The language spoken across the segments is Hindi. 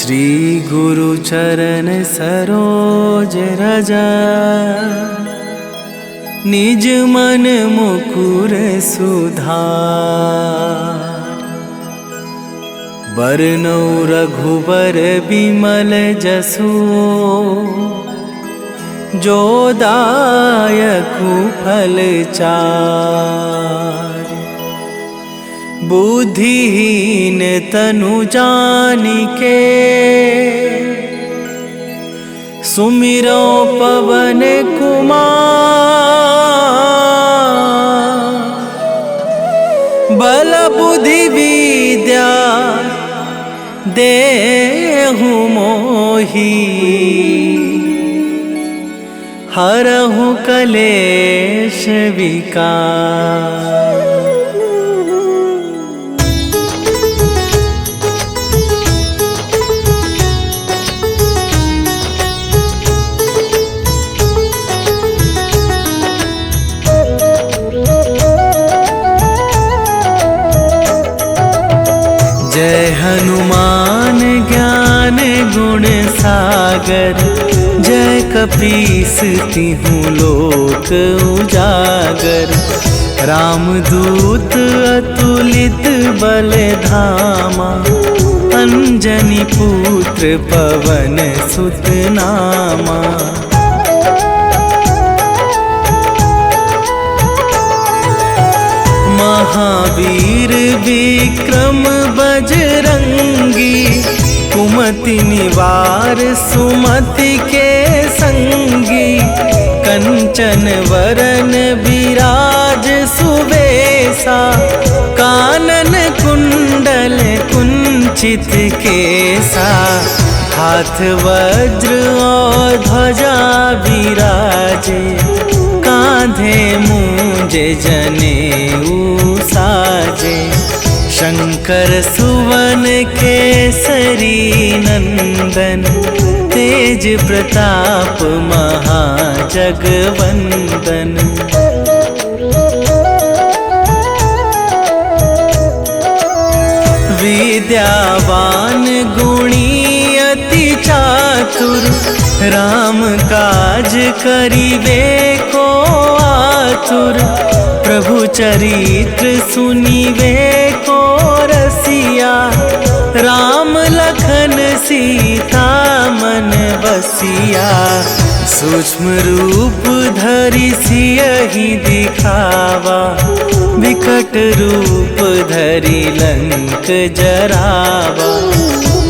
श्री गुरु चरण सरोज रज, निज मन मुकुर सुधार। बरनौ रघुबर बिमल जसु, जो दायकु फल चार। बुद्धिहीन तनु जानिके, सुमिरो पवन कुमार। बल बुद्धि विद्या देहु मोहि, हरहु कलेश विकार। जय हनुमान ज्ञान गुण सागर, जय कपीस तिहुँ लोक उजागर। रामदूत अतुलित बल धामा, अंजनी पुत्र पवन सुत नामा। महावीर विक्रम बजरंगी, कुमति निवार सुमति के संगी। कंचन वरन विराज सुबेसा, कानन कुंडल कुंचित केसा। हाथ वज्र और ध्वजा विराजे, कांधे मूंज जनेऊ साजे। शंकर सुवन केसरी नंदन, तेज प्रताप महाजगवंदन। विद्यावान गुणी अति चातुर, राम काज करिबे को आतुर। प्रभु चरित्र सुनिबे को रसिया, राम लखन सीता मन बसिया। सूक्ष्म रूप धरि सियहि दिखावा, विकट रूप धरि लंक जरावा।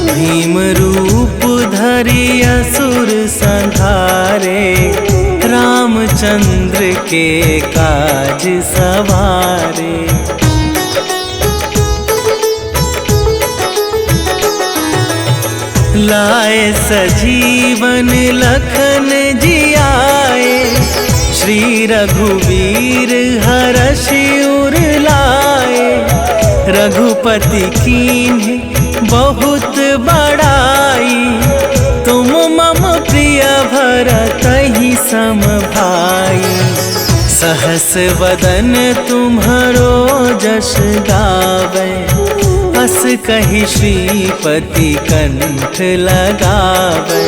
भीम रूप धरि असुर संहारे, रामचंद्र के काज सवारे। लाए सजीवन लखन जियाए, श्री रघुवीर हरषि उर लाए। रघुपति कीन्हि बहुत बड़ाई, तुम मम प्रिय भरतहि सम भाई। सहस वदन तुम्हरो जस गावै, अस कहि श्रीपति कंठ लगावै।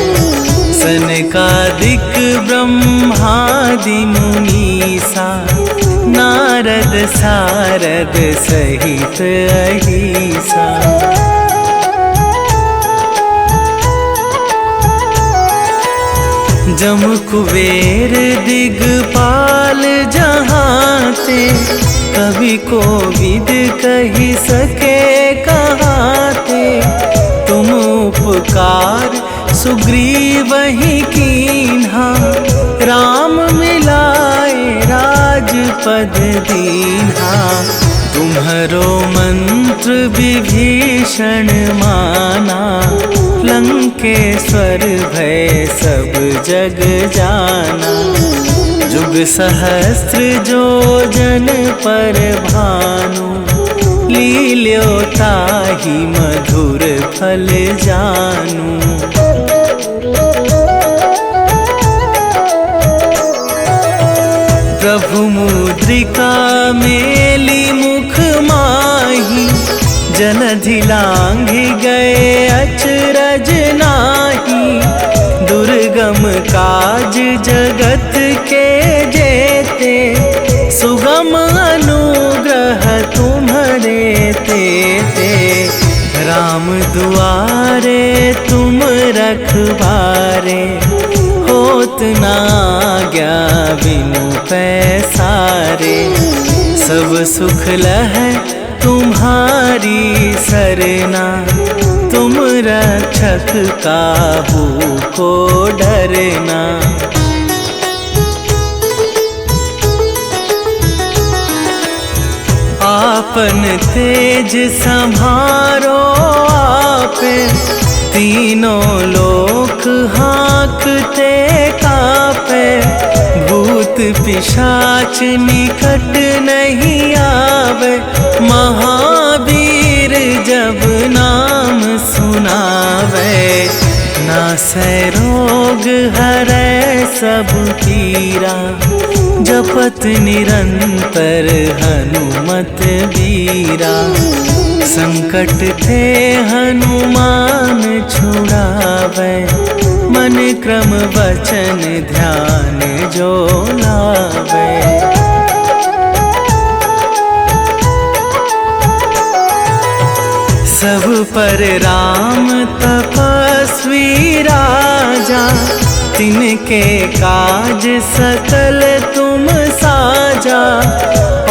सनकादिक ब्रह्मादि मुनीसा, नारद सारद सहित अहिसा। जम कुबेर दिगपाल जहाते, कवि कोविद कहि सके कहाते। तुम उपकार सुग्रीवहि कीन्हा, राम मिलाए राजपद दीन्हा। तुम्हरो मंत्र विभीषण माना, लंकेश्वर भय सब जग जाना। जुग सहस्त्र जो जन पर भानु, लील्यो ताहि मधुर फल जानू। प्रभु मुद्रिका मेली मुख माही, जलधि लांघि गए अचरज दुर्गम काज जगत के जेते, सुगम अनुग्रह तुम्हारे तेते। राम दुआरे तुम रखवारे, होत ना आज्ञा बिनु पैसारे। सब सुख लहै तुम्हारी सरना, तुम रक्षक काहू को डरना। आपन तेज संभारो आपे, तीनों लोक हाँकते कापे। भूत पिशाच निकट नहीं आवे, महावीर जब नाम सुनावे। नासै रोग हरै सब पीरा, जपत निरंतर हनुमत बीरा। संकट ते हनुमान छुड़ावे, मन क्रम वचन ध्यान जो लावे। सब पर राम तपस्वी राजा, तिनके काज सकल तुम साजा।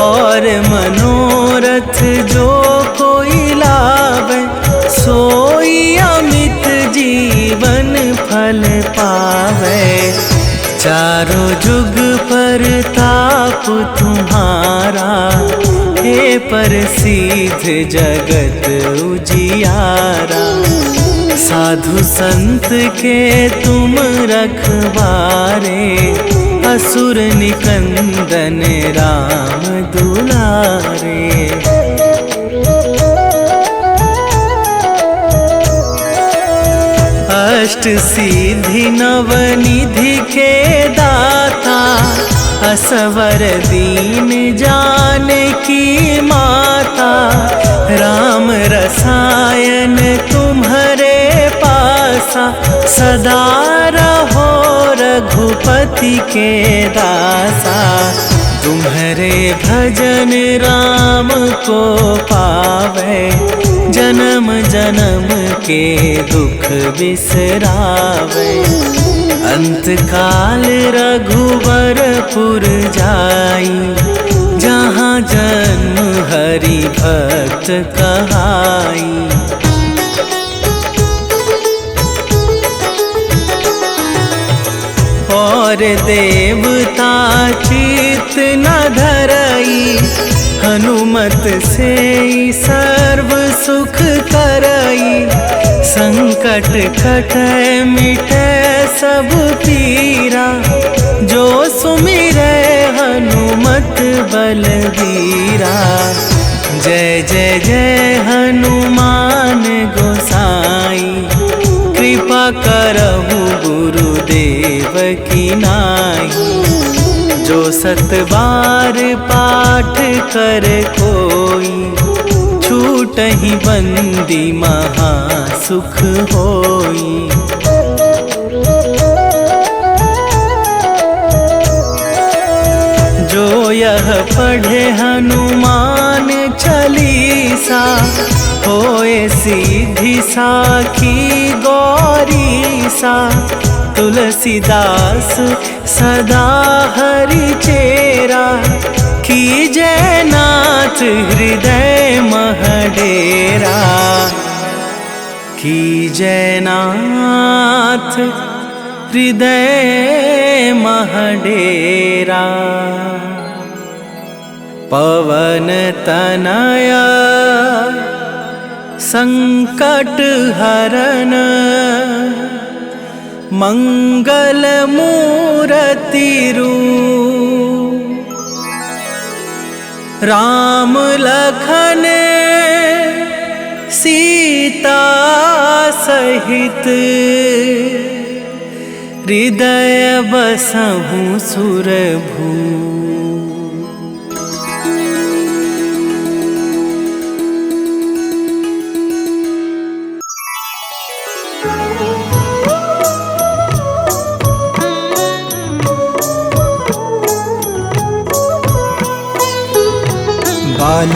और मनोरथ जो कोई लावे, सोई अमित जीवन फल पावे। चारों जुग परताप तुम्हारा, हे प्रसिद्ध जगत उजियारा। साधु संत के तुम रखवारे, असुर निकंदन राम दुलारे। अष्ट सिद्धि नवनिधि के दाता, असवर दीन जानकी माता। राम रसायन तुम्हारे पासा, सदा रहो रघुपति के दासा। तुम्हारे भजन राम को पावे, जन्म जन्म के दुख बिसरावे। अंत काल रघुवरपुर जाई, जहाँ जन्म हरि भक्त कहाई। और देवता चित न धरई, हनुमत से सर्व सुख करई। संकट कटै मिटै सब पीरा, जो सुमिरै हनुमत बलबीरा। जय जय जय हनुमान गोसाई, कृपा करहु गुरुदेव की नाई। जो सत बार पाठ कर कोई, छूटहि बंदी महा सुख होई। जो यह पढ़े हनुमान चालीसा, होए सीधी साखी गौरीसा। तुलसीदास सदा हरि चेरा, कीजय नाथ हृदय मह डेरा। कीजय नाथ हृदय मह डेरा। पवन तनया संकट हरन, मंगल मूर्ति रूप। राम लखन सीता सहित, हृदय बसहु सुरभू।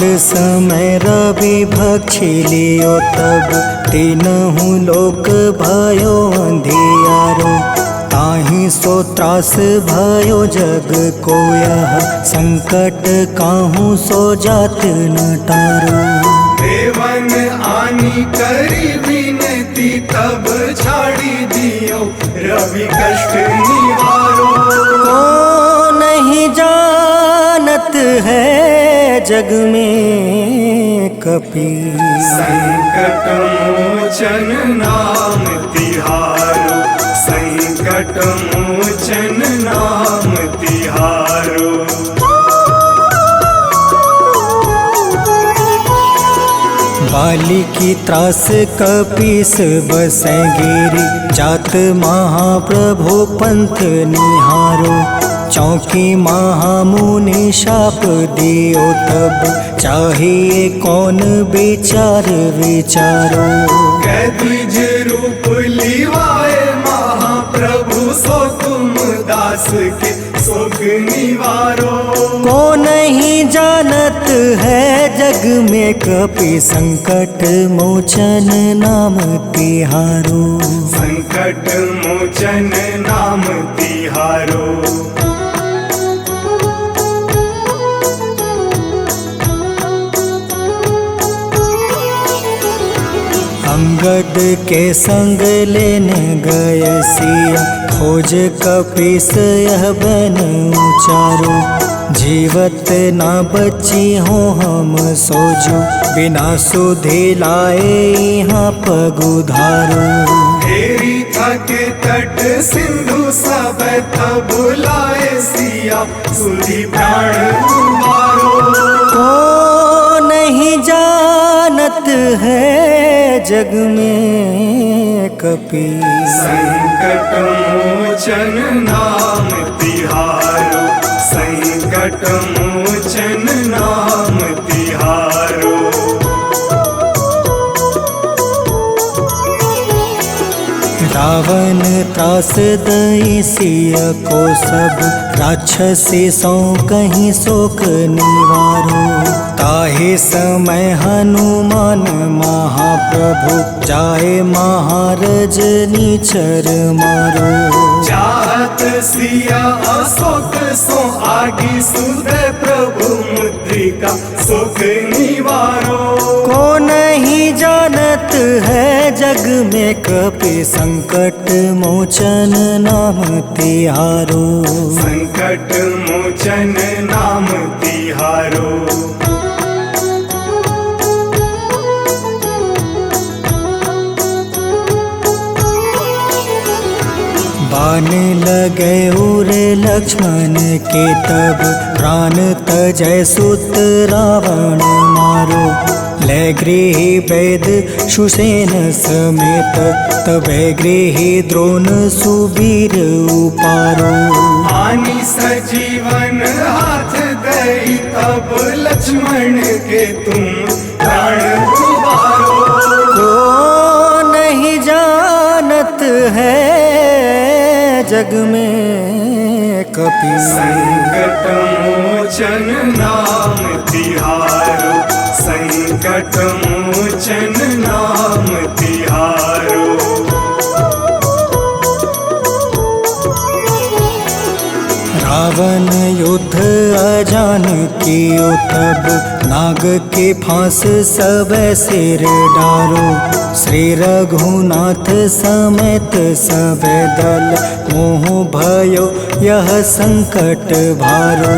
काल समय रवि भक्षी लियो तब तीनहु लोक भयो अंधियारो। ताहि सो त्रास भयो जग को यह संकट काहू सो जात न टारो। देवन आनी करी विनती तब छाड़ी दियो रवि कष्ट निवारो। को नहीं जानत है जग में कपि संकट मोचन नाम तिहारो। संकट मोचन नाम तिहारो। बाली की त्रास कपीस बसै गिरी। जात महाप्रभु पंथ निहारो। चौकी महामुनि शाप दियो तब चाहिए कौन विचार विचारो। कैदिज रूप लिवाए महाप्रभु सो तुम दास के सुख निवारो। को नहीं जानत है जग में कपि संकट मोचन नाम तिहारो। संकट मोचन नाम तिहारो। अंगद के संग लेने गए सिया। खोज कपीस यह बन उचारो। जीवत ना बची हो हम सोजो। बिना सुधि लाए यहाँ पगुधारो। हेरी थके तट सिंधु सब तब लाए सिया। सुधि प्राण उबारो। को नहीं जानत है जग में कपि संकट मोचन नाम तिहारो। संकट मोचन नाम तिहारो। रावण त्रास दई सिया को सब। राक्षसी सो कहीं शोक निवारो। ताहि समय हनुमान महाप्रभु जाए महारज नीचर मारो। चाहत सिया अशोक सो आगी सुधे प्रभु मुद्रिका सुख निवारो। को नहीं जानत है जग में कपि संकट मोचन नाम तिहारो। संकट मोचन नाम तिहारो। बाण लगे उरे लक्ष्मण के तब प्राण तजय सुत रावण मारो। ले गृही वैद सुसेन समेत तबे गृही द्रोण सुबीर उपारो। आनी सजीवन हाथ गई तब लक्ष्मण के तुम प्राण उबारो। को नहीं जानत है जग में कपि संकट मोचन नाम तिहारो। संकट मोचन नाम तिहारो। रावण युद्ध अजान कियो तब नाग के फांस सब सिर डारो। श्री रघुनाथ समेत सब दल मोह भयो यह संकट भारो।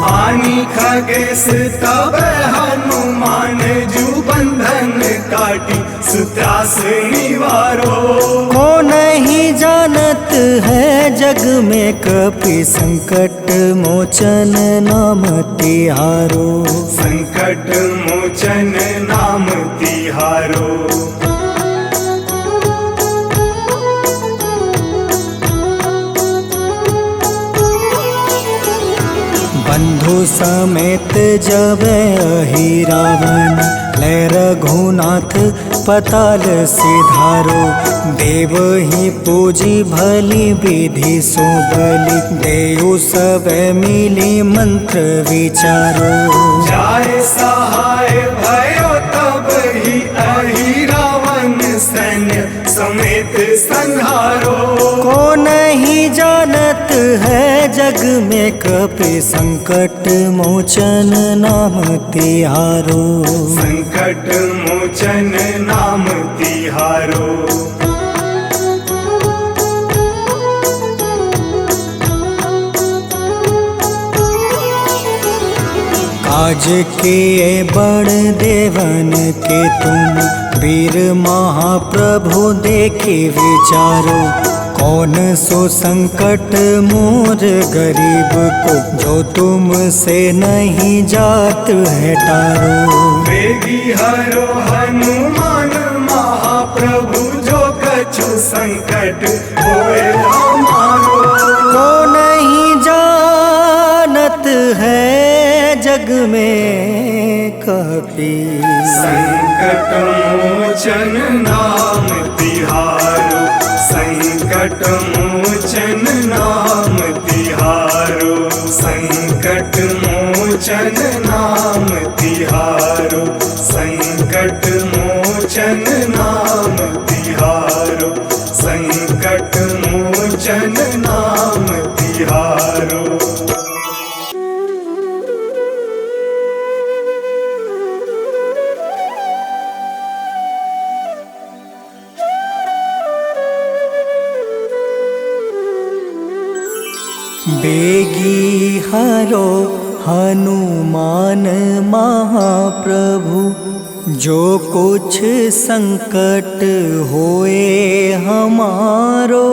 आनी खगेश तब हनुमान जू बंधन काटी सुत्रास निवारो। को नहीं जानत है जग में कपि संकट मोचन नाम तिहारो। संकट मोचन नाम तिहारो। बंधु सम समेत जब अहि रावण ले रघुनाथ पताल सिधारो। देव ही पूजी भली विधि सो बलि देव सब मिली मंत्र विचारो। जाय सहाय भयो तब ही अहि रावण सैन्य समेत संहारो। को नहीं जानत है जग में कपि संकट मोचन नाम तिहारो। संकट मोचन नाम तिहारो। काज किए बड़ देवन के तुम वीर महाप्रभु देखी विचारो। कौन सो संकट मोर गरीब को जो तुम से नहीं जात है टारो। वेगी हरो हनुमान महाप्रभु जो कछु संकट होए हमारो। को नहीं जानत है जग में कपि संकट मोचन नाम तिहारो। संकट मोचन नाम तिहारो। संकट मोचन नाम तिहारो। संकट मोचन नाम तिहारो। संकट मोचन नाम तिहारो। बेगी हरो हनुमान महाप्रभु जो कुछ संकट होए हमारो।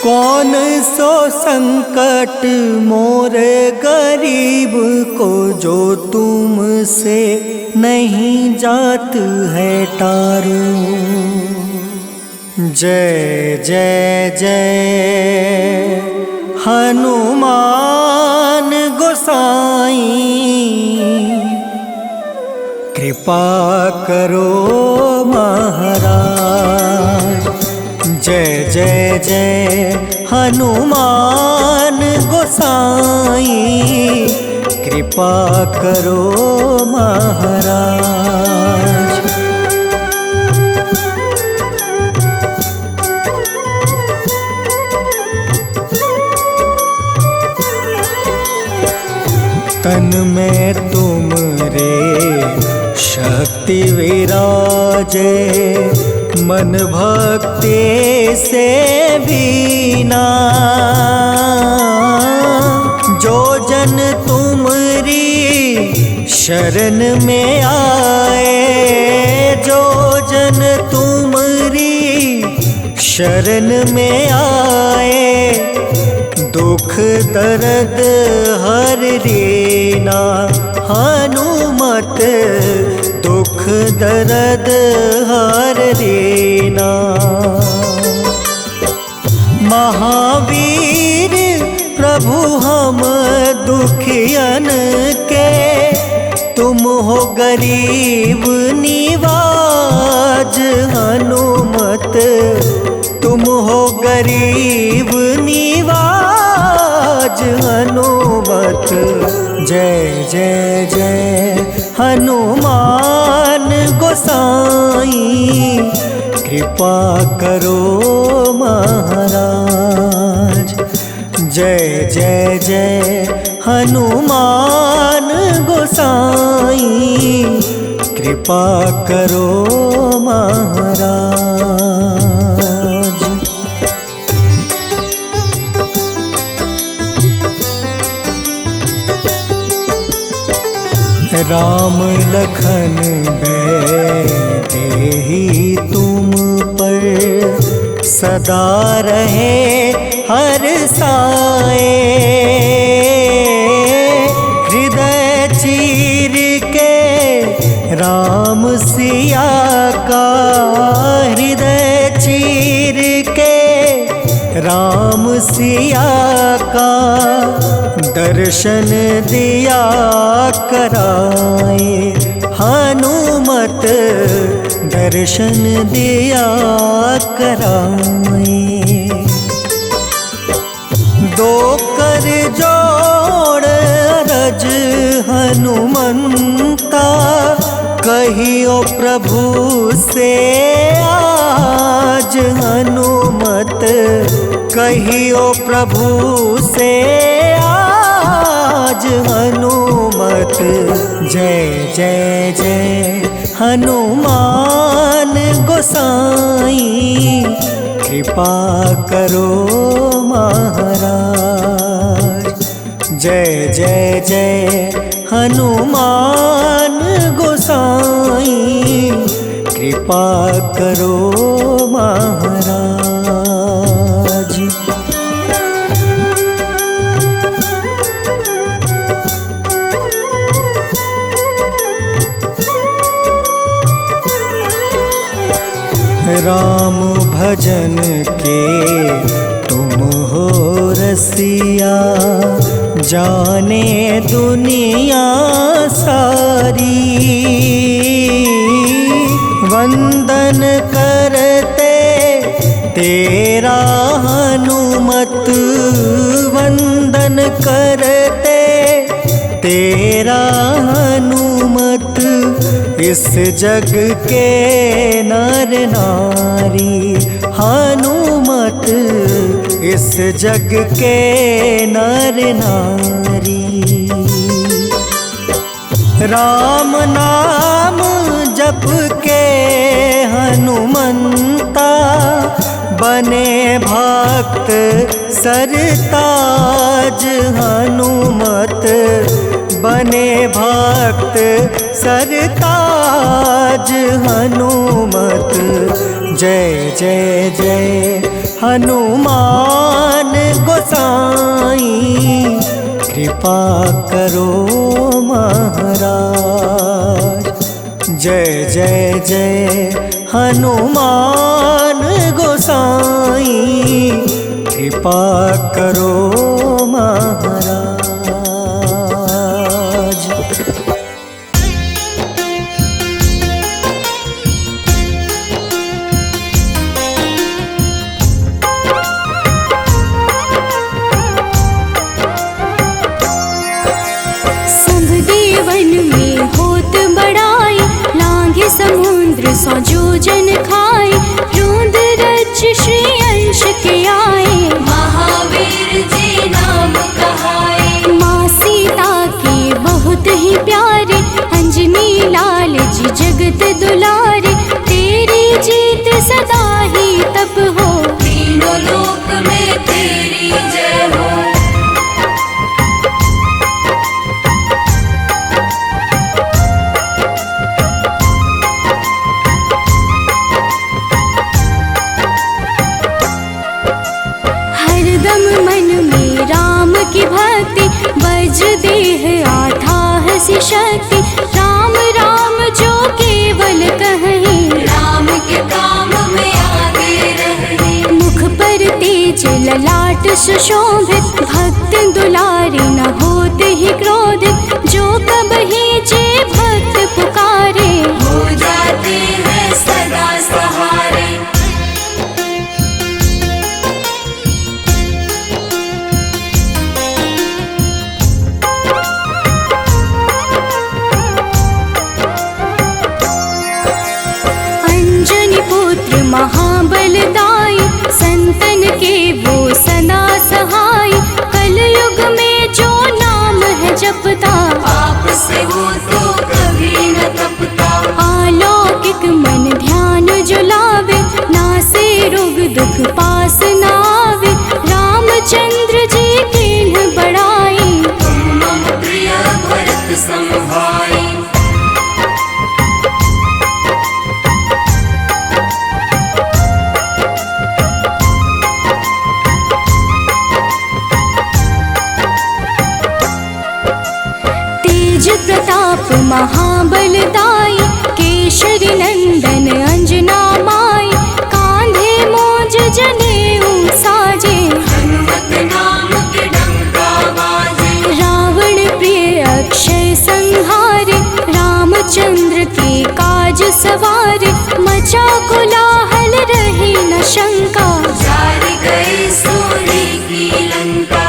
कौन सो संकट मोर गरीब को जो तुम से नहीं जात है टारो। जय जय जय हनुमान गोसाई कृपा करो महाराज। जय जय जय हनुमान गोसाई कृपा करो महाराज। तन में तुम रे शक्ति विराजे मन भक्ति से बीना। जो जन तुमरी शरण में आए जो जन तुमरी शरण में आए दुख दर्द हर लेना। हनुमत दुख दर्द हर लेना। महावीर प्रभु हम दुखियन के तुम हो गरीब निवाज। हनुमत तुम हो गरीब निवाज। हनुमत जय जय जय हनुमान गोसाई कृपा करो महाराज। जय जय जय हनुमान गोसाई कृपा करो महाराज। राम लखन देहि तुम पर सदा रहे हर साए। हृदय चीर के राम सिया का हृदय चीर के राम सिया का दर्शन दिया कराए हनुमत, दर्शन दिया कराए। दो कर जोड़ अरज हनुमंता, कहियो प्रभु से आज हनुमत, कहियो प्रभु से आज हनुमत। जय जय जय हनुमान गोसाई, कृपा करो महाराज। जय जय जय हनुमान गोसाई, कृपा करो महाराज। राम भजन के तुम हो रसिया, जाने दुनिया सारी। वंदन करते तेरा हनुमत, वंदन करते तेरा हनुमत। इस जग के नर नारी हनुमत, इस जग के नर नारी। राम नाम जप के हनुमंता, बने भक्त सरताज हनुमत, बने भक्त सरताज हनुमत। जय जय जय हनुमान गोसाई, कृपा करो महाराज। जय जय जय हनुमान गोसाई, कृपा करो महाराज। समुद्र सौ जोजन खाए, रोंद रज श्री अंश के आए। महावीर जी नाम कहाए, माँ सीता के बहुत ही प्यारे, अंजनी लाल जी जगत दुलारे। तेरी जीत सदा ही तब हो, तीनों लोक में तेरी जय हो। मन में राम की भक्ति, वज्र देह आठाह सी शक्ति। राम राम जो केवल कहें, राम के काम में आगे रहें। मुख पर तेज ललाट सुशोभित, भक्त दुलारे न होते ही क्रोधित। जो कबहि जे भक्त पुकारे, हो जाते हैं सदा सहारे। महाबलदाई, संतन के वो सदा सहाय। कलयुग में जो नाम है जपता, पाप से वो तो कभी न तपता। अलौकिक मन ध्यान जो लावे, नासे रोग दुख पास न आवे। रामचंद्र जी तिन्ह बड़ाई, तुम मम प्रिय भरत सम भाई। प्रताप महाबलदाई, केशरी नंदन अंजना माई। कांधे मोज जनेऊ साजे, हनुमत नाम के डंका बाजे। कोलाहल रहे न शंका, जारी गई सूर्य की लंका।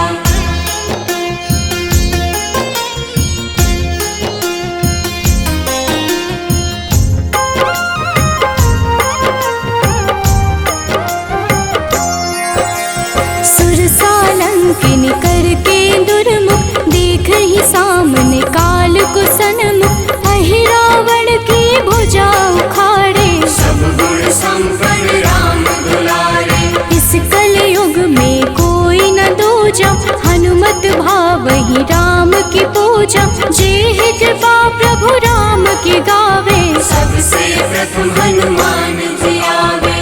सुरसालंकिनी करके दुर्मुख, देख ही सामने काल को सन्मुख। अहि रावण की भुजा उखाड़े, सब गुण संपन्न राम दुलारे। इस कलयुग में कोई न दूजा, हनुमत भावहि राम की पूजा। जेहि कृपा प्रभु राम की गावे, सबसे प्रथम हनुमान जी आवे।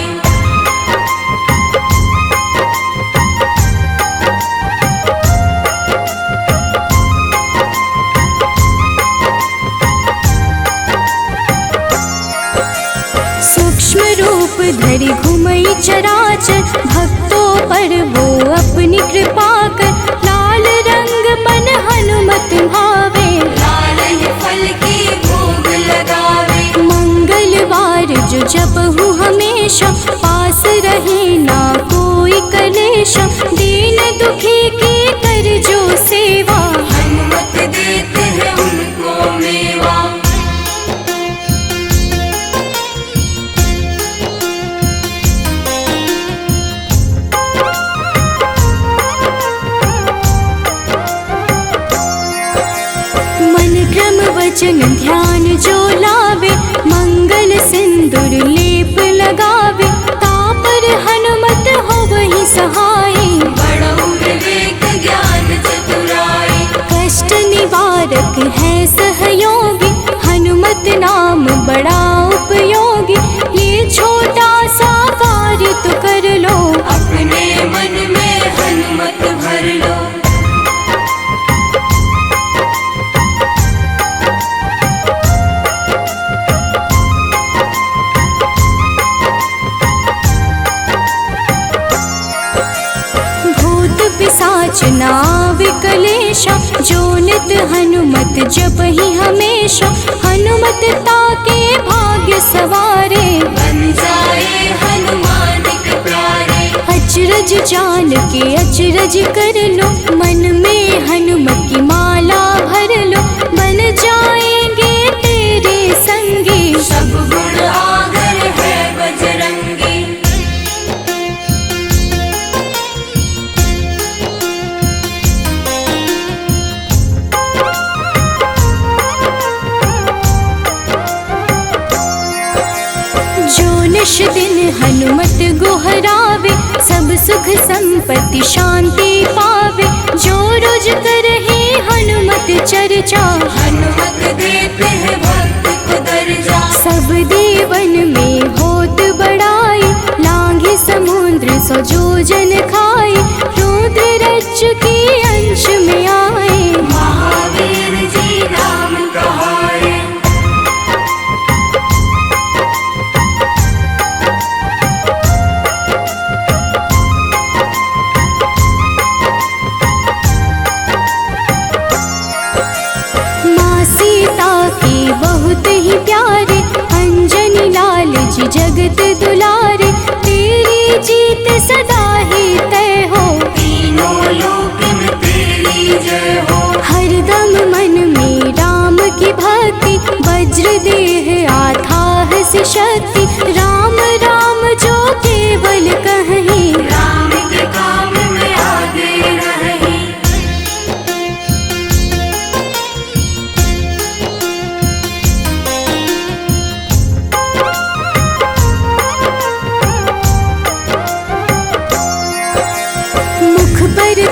सूक्ष्म रूप धरि घुमई चराचर, भक्तों पर वो अपनी कृपा कर। लाल रंग मन हनुमत भावे, लाल ही फल की भोग लगावे। मंगलवार जो जपहु हमेशा, पास रहे ना कोई कलेशा। दीन दुखी की कर जो सेवा, हनुमत देते हैं उनको मेवा। वचन ध्यान जो लावे, मंगल सिंदूर लेप लगावे। तापर हनुमत होवहि सहाय, बड़ऊ विवेक ज्ञान चतुराई। कष्ट निवारक है सहयोगी, हनुमत नाम बड़ा उपयोगी। ये छोटा सा कार्य तो कर लो, अपने मन में हनुमत भर लो। पिशाच नाव कलेशा, जो नित हनुमत जपहि हमेशा। हनुमत ताके भाग्य सवारे, बन जाए हनुमान के प्यारे। अचरज जान के अचरज कर लो, मन में हनुमत की माला भर लो। बन जाएंगे तेरे संगी, सब गुण आगर है बजरंगी। निश दिन हनुमत गोहरावे, सब सुख संपत्ति शांति पावे। जो रोज करहे हनुमत चर्चा, हनुमत देते हैं भक्त को दर्जा। सब देवन में होत बड़ाई, लांघे समुद्र सो जोजन खाए। रुद्र रज के अंश में आए, महावीर जी नाम कहाए। बहुत ही प्यारे, अंजनी लाल जी जगत दुलारे। तेरी जीत सदा ही तय हो, तीनों लोक में तेरी जय हो। हरदम मन में राम की भक्ति, वज्र देह आथाह से शक्ति। राम राम जो केवल कहीं, राम के काम में आगे रही।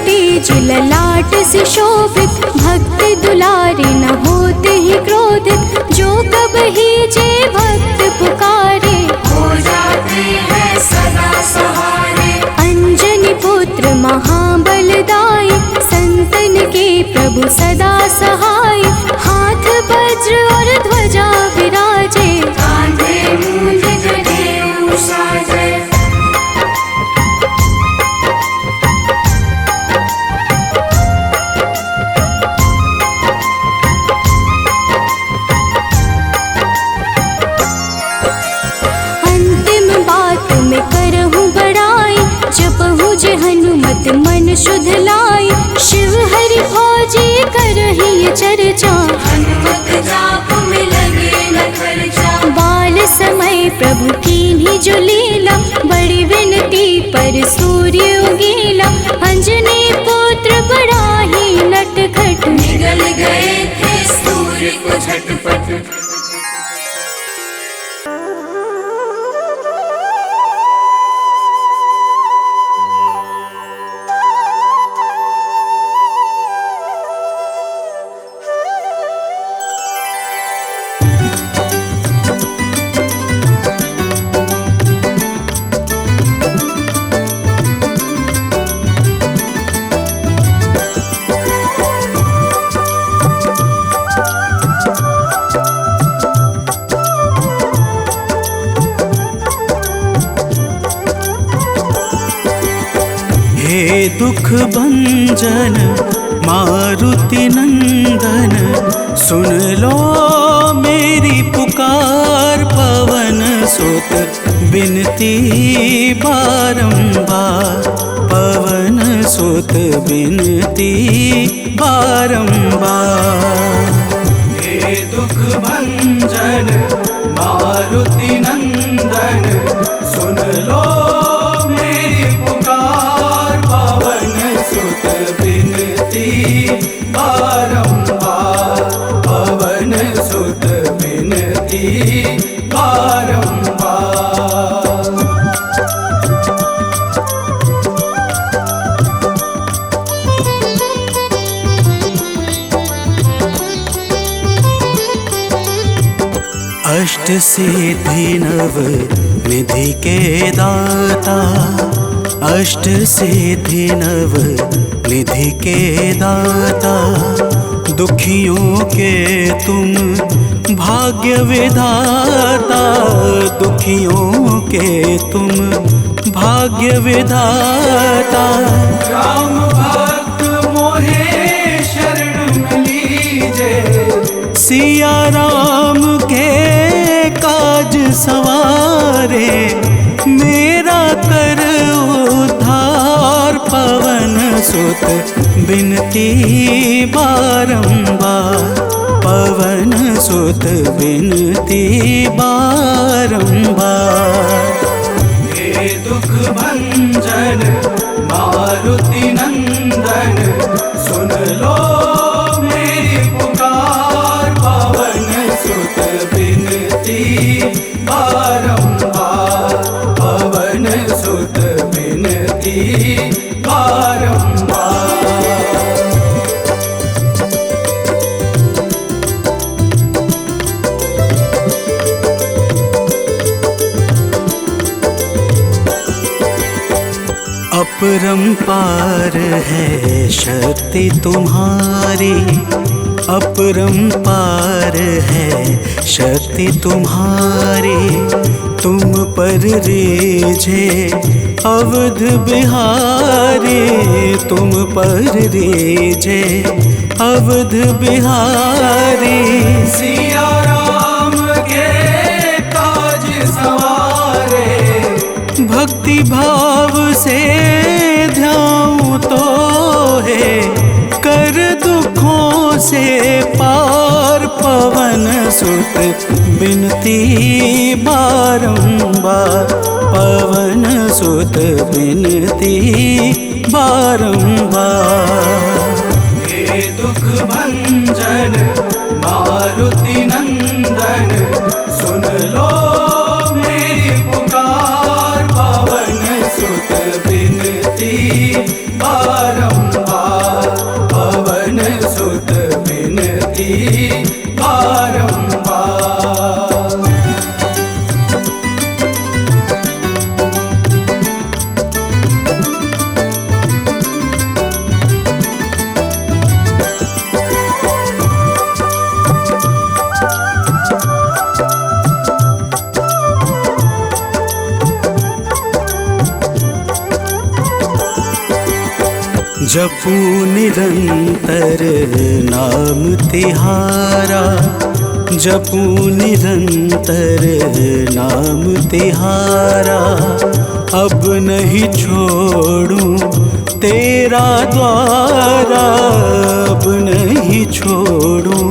तेज ललाट से शोभित, भक्त दुलारे न होते ही क्रोधित। जो कब ही जे भक्त पुकारे, हो जाते हैं सदा सहारे। अंजनी पुत्र महाबलदाई, संतन के प्रभु सदा सहाय। हाथ वज्र और ध्वजा विराजे, कांधे मूंज जनेऊ साजे। नित मन शुद्ध लाई, शिव हरि भोजी करहि चर्चा, हनुमत जाप में लगे न खर्चा। बाल समय प्रभु कीन्ही जो लीला, बड़ी विनती पर सूर्य उगीला, अंजनी पुत्र बड़ा ही नटखट, निगल गए थे सूर्य को झटपट। हे दुख भंजन मारुति नंदन, सुन लो मेरी पुकार, पवन सुत बिनती बारंबार, पवन सुत बिनती बारंबार। हे दुख भंजन मारुति नंदन, सुन लो मेरी पुकार, पवन सुत बिनती बारंबार, पवन सुत बिनती बारंबार। अष्ट सिद्धि नव निधि के दाता, अष्ट सिद्धि नव निधि के दाता, दुखियों के तुम भाग्य विधाता, दुखियों के तुम भाग्य विधाता। राम भक्त मोहे शरण लीजे, सिया राम के काज सवारे, मेरा कर उद्धार, पवन सुत बिनती बारंबार, पवन सुत बिनती बारंबार। हे दुख भंजन मारुति नंदन, सुन लो मेरी पुकार, पवन सुत बिनती बारंबार, पवन सुत बिनती बारंबार। अपरंपार है शक्ति तुम्हारी, अपरंपार है शक्ति तुम्हारी, तुम पर रीझे अवध बिहारी, तुम पर रीझे अवध बिहारी। सिया राम के काज सवारे, भक्ति भाव से ध्याऊं तो है, कर दुखों से पार, पवन सुत बिनती बारंबार, पवन सुत बिनती बारंबार। हे दुख भंजन मारुति नंदन, सुन लो मेरी पुकार, पवन सुत बिनती बारंबार, पवन सुत बिनती बारंबार। जपू निरंतर नाम तिहारा, जपू निरंतर नाम तिहारा, अब नहीं छोड़ूं तेरा द्वारा अब नहीं छोड़ूं,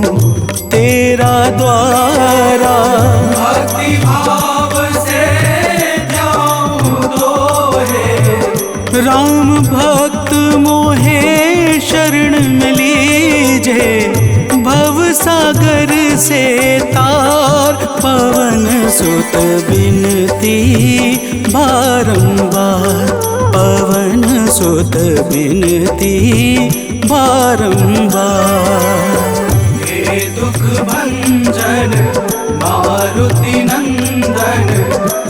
तेरा द्वारा भक्ति भाव से जाऊं दोहे। राम भक्त मोहे शरण में लीजे, भव सागर से तार पवन सुत बिनती बारंबार, पवन सुत बिनती बारंबार। हे दुख भंजन मारुति नंदन,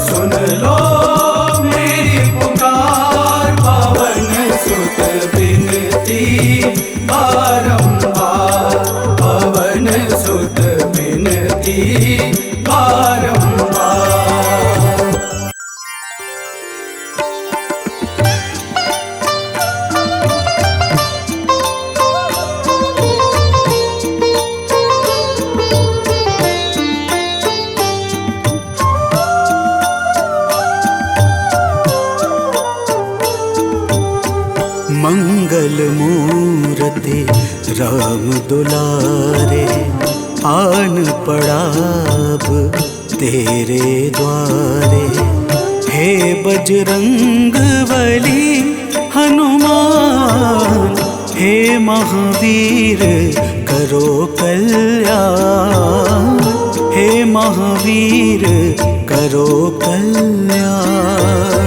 सुन लो मेरी पुकार, पवन सुत बिनती बारंबार, पवन सुत बिनती बारंबार। मंगल मूर्ति राम दुलारे, आन पड़ा अब तेरे द्वारे। हे बजरंग बली हनुमान, हे महावीर करो कल्याण, हे महावीर करो कल्याण।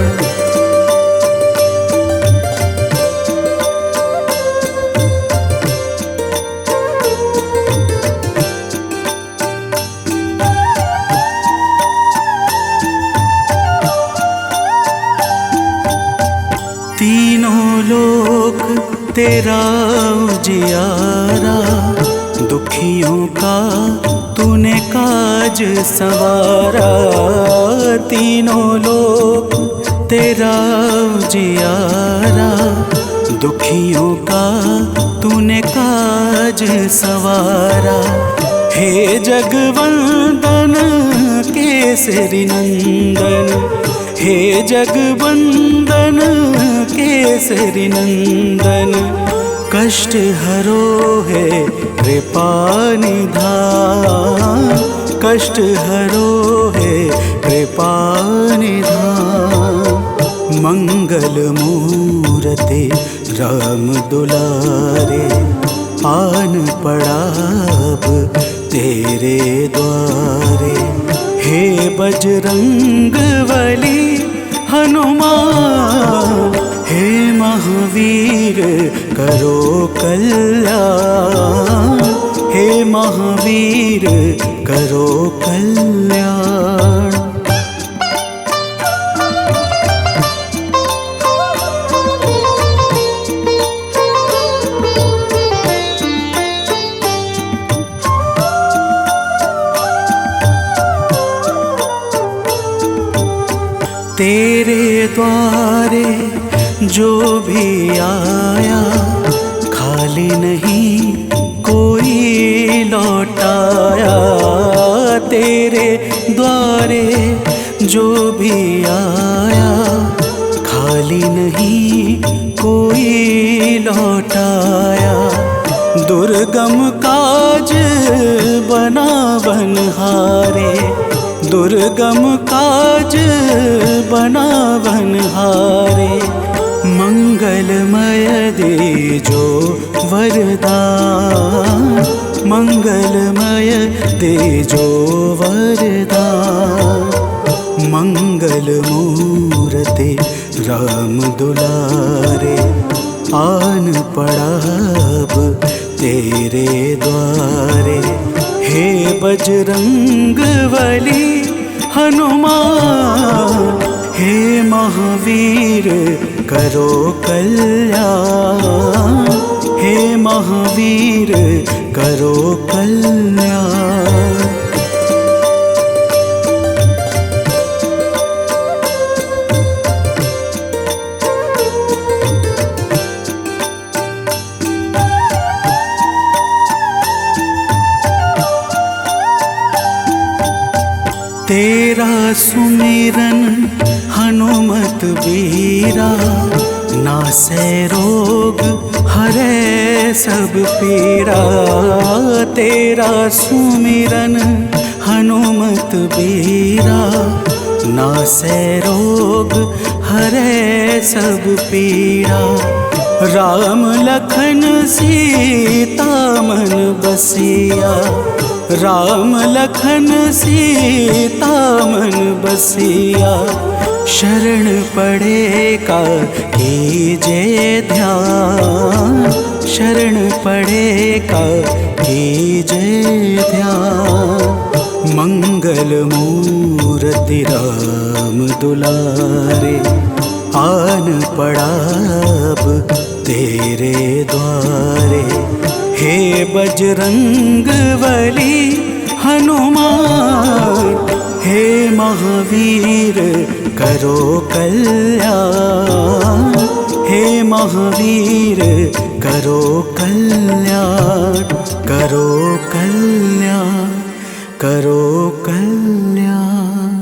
तीनों लोक तेरा उजियारा, दुखियों का तूने काज संवारा। तीनों लोक तेरा उजियारा, दुखियों का तूने काज संवारा। हे जगवंदन केसरी नंदन, हे जगवंदन केसरी नंदन। कष्ट हरो है कृपा निधान, कष्ट हरो है कृपा निधान। मंगल मूर्ति राम दुलारे, आन पड़ा अब तेरे द्वारे। हे बजरंग बली हनुमान, हे महावीर करो कल्याण, हे महावीर करो कल्याण। तेरे द्वारे जो भी आया, खाली नहीं कोई लौटाया। तेरे द्वारे जो भी आया, खाली नहीं कोई लौटाया। दुर्गम काज बना बनहारे, दुर्गम काज बना बनहारे। मंगलमय दे जो वरदान, मंगलमय दे जो वरदान। मंगल मूर्ति राम दुलारे, आन पड़ा अब तेरे द्वारे। हे बजरंग बली हनुमान, हे महावीर करो कल्याण, हे महावीर करो कल्याण। तेरा सुमिरन हनुमत बीरा, नासै रोग हरै सब पीड़ा, तेरा सुमिरन हनुमत बीरा। नासै रोग हरै सब पीड़ा, राम लखन सीता मन बसिया। राम लखन सीता मन बसिया, शरण पड़े का कीजे ध्यान। शरण पड़े का कीजे ध्यान। मंगल मूर्ति राम दुलारे, आन पड़ा अब तेरे द्वारे। हे बजरंग बली हनुमान, हे महावीर करो कल्याण। हे महावीर करो कल्याण, करो कल्याण, करो कल्याण।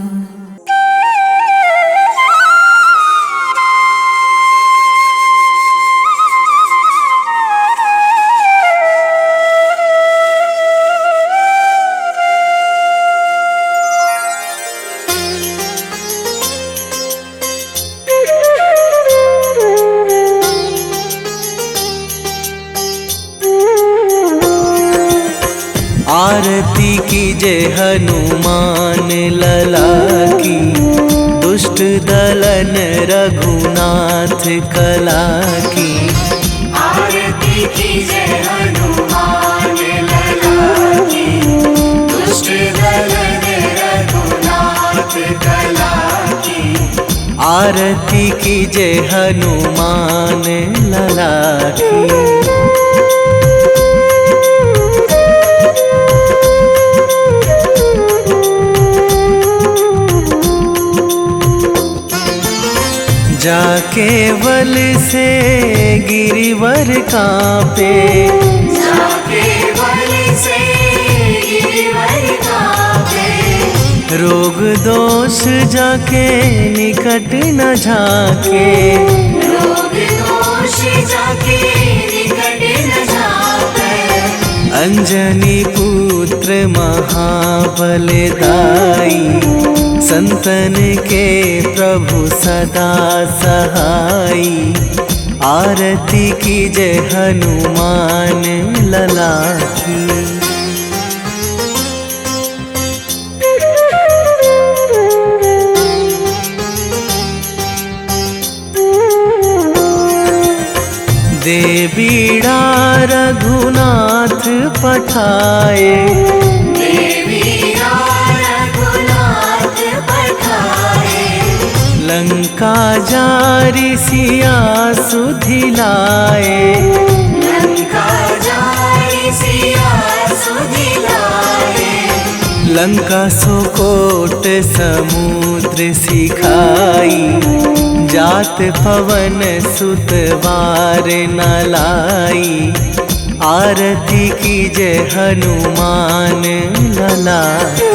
आरती कीजे हनुमान लला की, दुष्ट दलन रघुनाथ कला की। आरती कीजे हनुमान लला की, दुष्ट दलन रघुनाथ कला की। आरती कीजे हनुमान लला की। जाके बल से गिरिवर कांपे, जाके बल से गिरिवर कांपे। रोग दोष जाके निकट न झाके। रोग दोष जाके निकट न झाके। अंजनी पुत्र महाबलदाई, संतन के प्रभु सदा सहाई। आरती कीजे हनुमान लला की। दे बीड़ा रघुनाथ पठाए, लंका जारी सिया सुधिलाए। लंका जारी सिया सुधिलाए। लंका सुकोट समुद्र सिखाई, जात पवन सुत वार न लाई। आरती कीजे हनुमान लला की।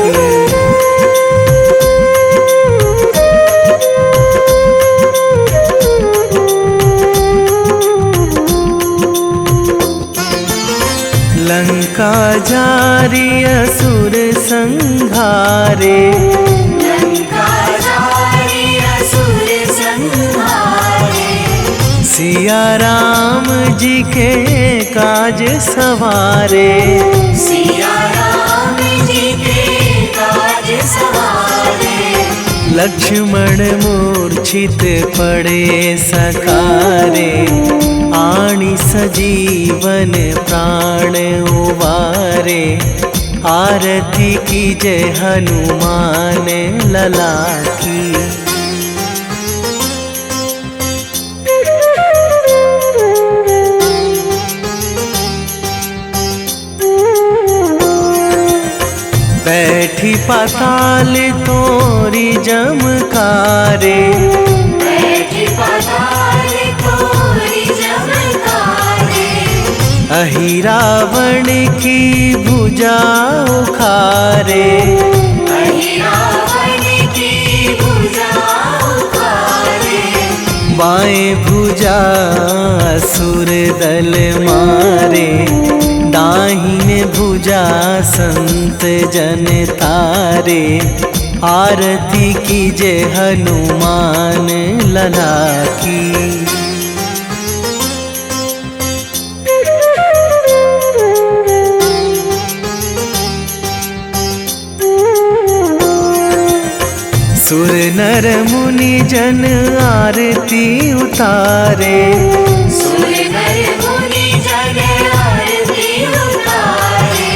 लंका जारी असुर संहारे, लंका जारी असुर संहारे। सिया राम जी के काज सवारे। सिया राम जी के काज सवारे। लक्ष्मण मूर्छित पड़े सकारे, आणी सजीवन प्राण उबारे। आरती कीजे हनुमान लला की। बैठी पाताल तोरी जमकारे, बैठी पाताल तोरी जमकारे। अहि रावण की भुजा उखारे, अहि रावण की भुजा उखारे। बाएं बाएं भुजा असुर दल मारे, दाहिने भुजा संत जन तारे। आरती कीजे हनुमान लला की। सुर नर मुनि जन आरती उतारे, सुर नर मुनि जन आरती उतारे।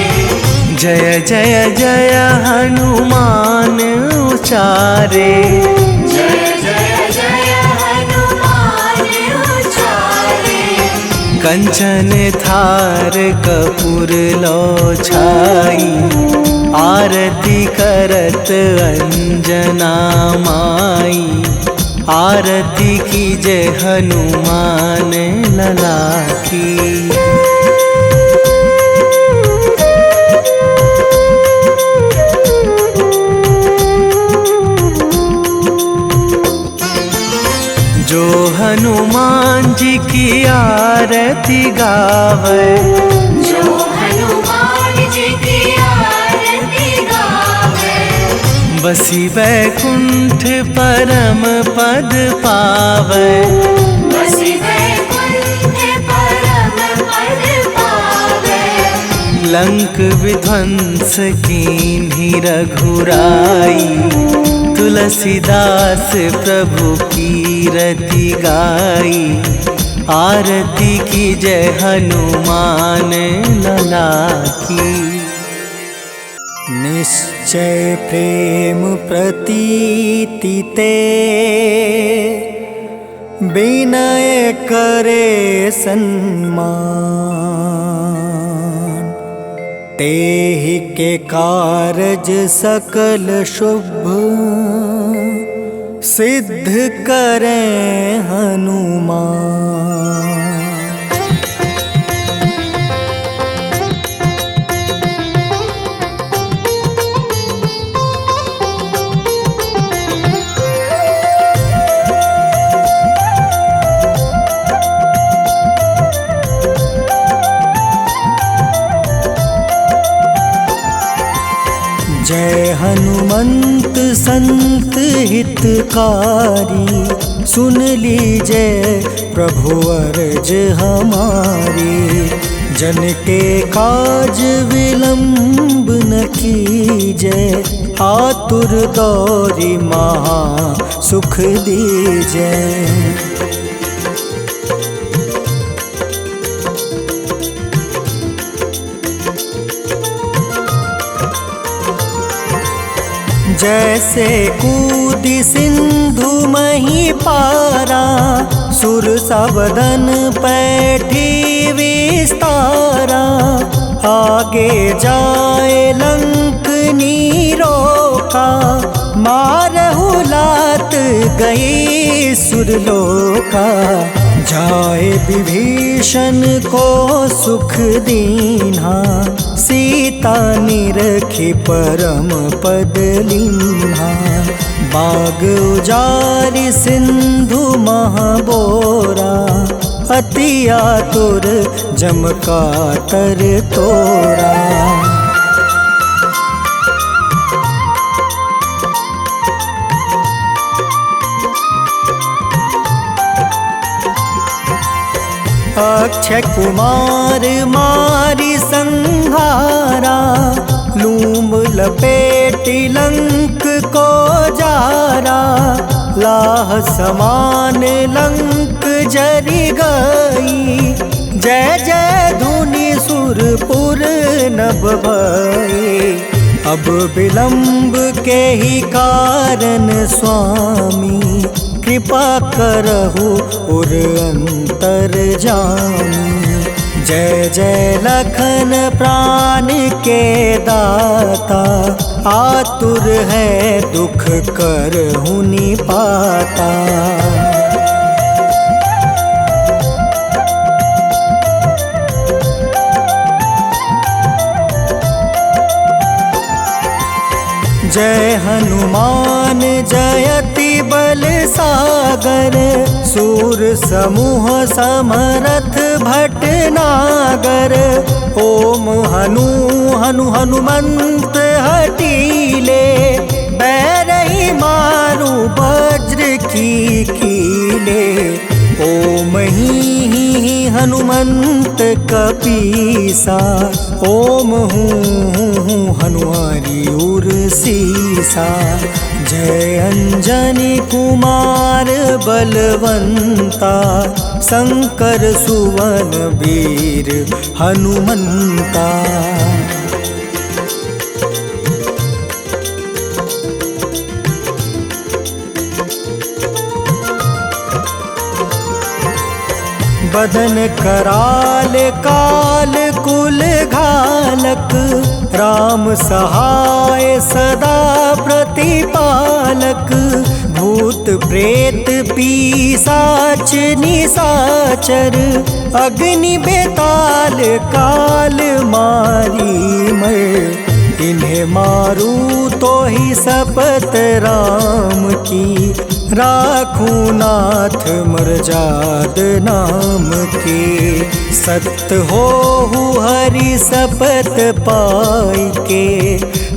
जय जय जय हनुमान उचारे, जय जय जय हनुमान उचारे। कंचन थार कपूर लो छाई, आरती करत अंजना माई। आरती कीजे हनुमान लला की। जो हनुमान जी की आरती गावे, जो हनुमान जी की आरती गावे। बसी वैकुंठ परम पद पावे, बसी वैकुंठ परम पद पावे। लंक विध्वंस कीन्ही रघुराई, तुलसीदास प्रभु की रति गाई। आरती की जय हनुमान लला की। निश्चय प्रेम प्रतीति ते, विनय करे सन्मान। तेहि के कारज सकल शुभ, सिद्ध करें हनुमान। जय हनुमंत संत हितकारी, सुन लीजय प्रभु अर्ज हमारी। जन के काज विलंब न कीजय, आतुर दौरी महा सुख दीजय। जैसे कूदी सिंधु मही पारा, सुर सबदन पैठी विस्तारा। आगे जाए लंक नीरोका, मारहु लात गई सुरलोका। जाए विभीषण को सुख दीन्हा, सीता निरखी परम पद लीन्हा। बाग उजारि सिंधु महाबोरा, अति आतुर जम कातर तोरा। अक्षय कुमार मारी संहारा, लूम लपेटी लंक को जारा। लाह समान लंक जरी गई, जय जय धुनि सुरपुर नभ भई। अब विलंब के ही कारण स्वामी, कृपा करहु उर अंतर जामी। जय जय लखन प्राण के दाता, आतुर है दुख करहु निपाता। जय हनुमान जयति बल सागर, सूर समूह समरथ भटनागर। ओम हनु हनु हनुमंत हटीले, बैरही मारू वज्र की कीले। ओम ही हनुमंत कपीसा, ओम हूँ हनुमारी उर सीसा। जय अंजनी कुमार बलवंता, शंकर सुवन वीर हनुमंता। बदन कराल काल कुल घालक, राम सहाय सदा प्रतिपालक। भूत प्रेत पिशाच निशाचर, अग्नि बेताल काल मारी मैं। इन्हें मारू तो ही शपथ राम की, राखूं नाथ मर्जाद नाम के। सत्य हो हरि शपथ पाई के,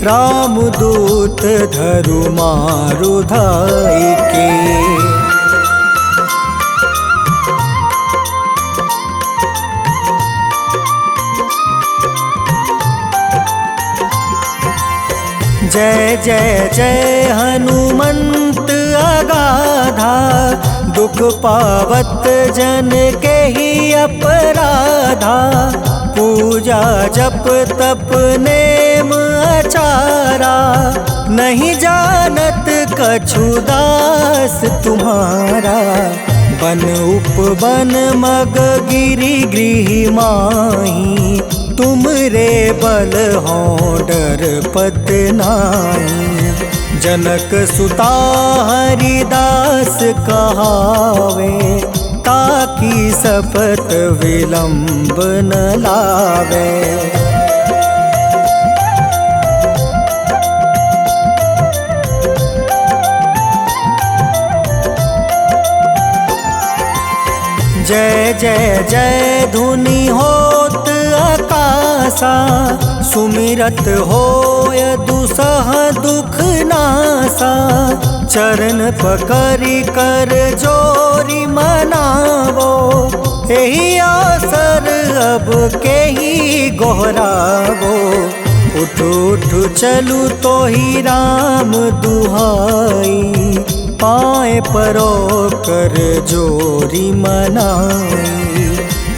राम दूत धरु मारु धाई के। जय जय जय हनुमंत अगाधा, दुख पावत जन के ही अपराधा। पूजा जप तप नेम आचारा, नहीं जानत कछु दास तुम्हारा। बन उपवन मग गिरि गृह माही, तुम रे बल हो डर पत नाई। जनक सुता हरिदास कहावे, ताकि शपथ विलंब न लावे। जय जय जय धुनि होत आकाशा, सुमिरत होय दुसह दुख नासा। चरण पकड़ि कर जोरी मनावो, एही आसर अब के ही गोहरावो। उठ उठ चलू तो ही राम दुहाई, पाए परो कर जोरी मनाई।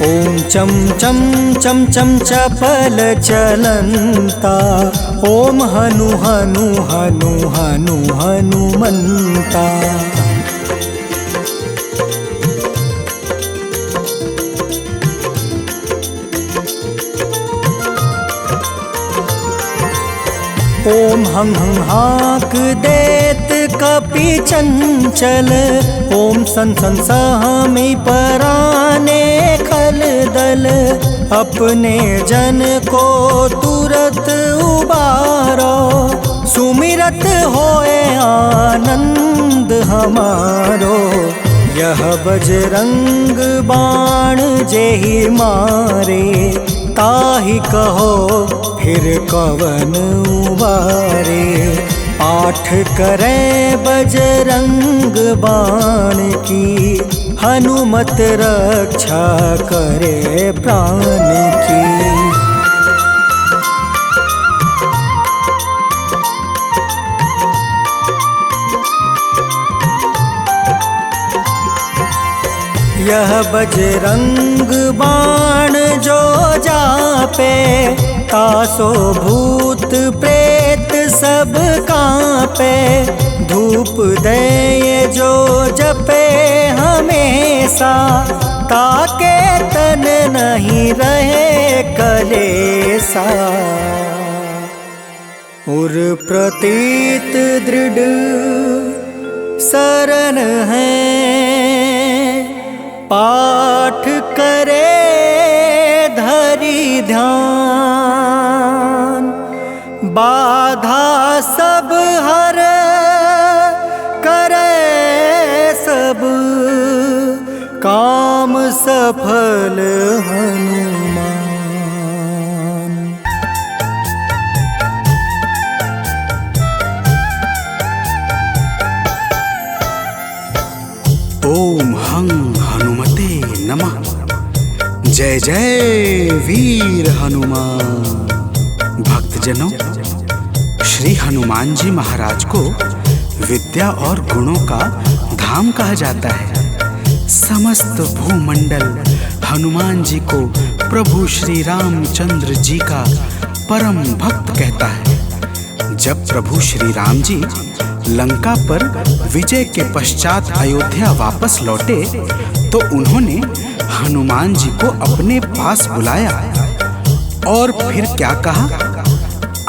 ओम चम चम चम चम चपल चलंता, ओम हनु हनु हनु हनु हनुमंता। ओम हं हं हाक देत कपि चंचल, ओम सन सन सहमी पराने खल दल। अपने जन को तुरत उबारो, सुमिरत होए आनंद हमारो। यह बजरंग बाण जेहि मारे, ताहि कहो फिर कवन उबारे। पाठ करें बजरंग बाण की, हनुमत रक्षा करे प्राण की। यह बजरंग बाण जो जापे, तासो भूत प्रेत सब कांपे। धूप दे जो जपे हमेशा, ताके तन नहीं रहे कलेसा। उर प्रतीत दृढ़ शरण है, पाठ करे धरि ध्यान। बाधा सब सफल हनुमान। ओम हं हनुमते नमः। जय जय वीर हनुमान। भक्तजनों, श्री हनुमान जी महाराज को विद्या और गुणों का धाम कहा जाता है। समस्त भूमंडल हनुमान जी को प्रभु श्री रामचंद्र जी का परम भक्त कहता है। जब प्रभु श्री राम जी लंका पर विजय के पश्चात अयोध्या वापस लौटे तो उन्होंने हनुमान जी को अपने पास बुलाया और फिर क्या कहा,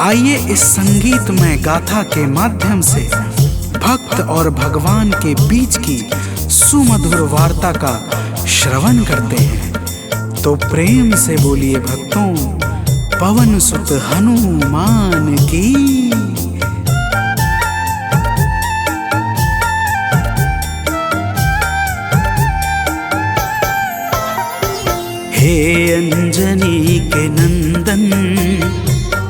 आइए इस संगीतमय गाथा के माध्यम से भक्त और भगवान के बीच की सुमधुर वार्ता का श्रवण करते हैं। तो प्रेम से बोलिए भक्तों, पवन सुत हनुमान की। हे अंजनी के नंदन,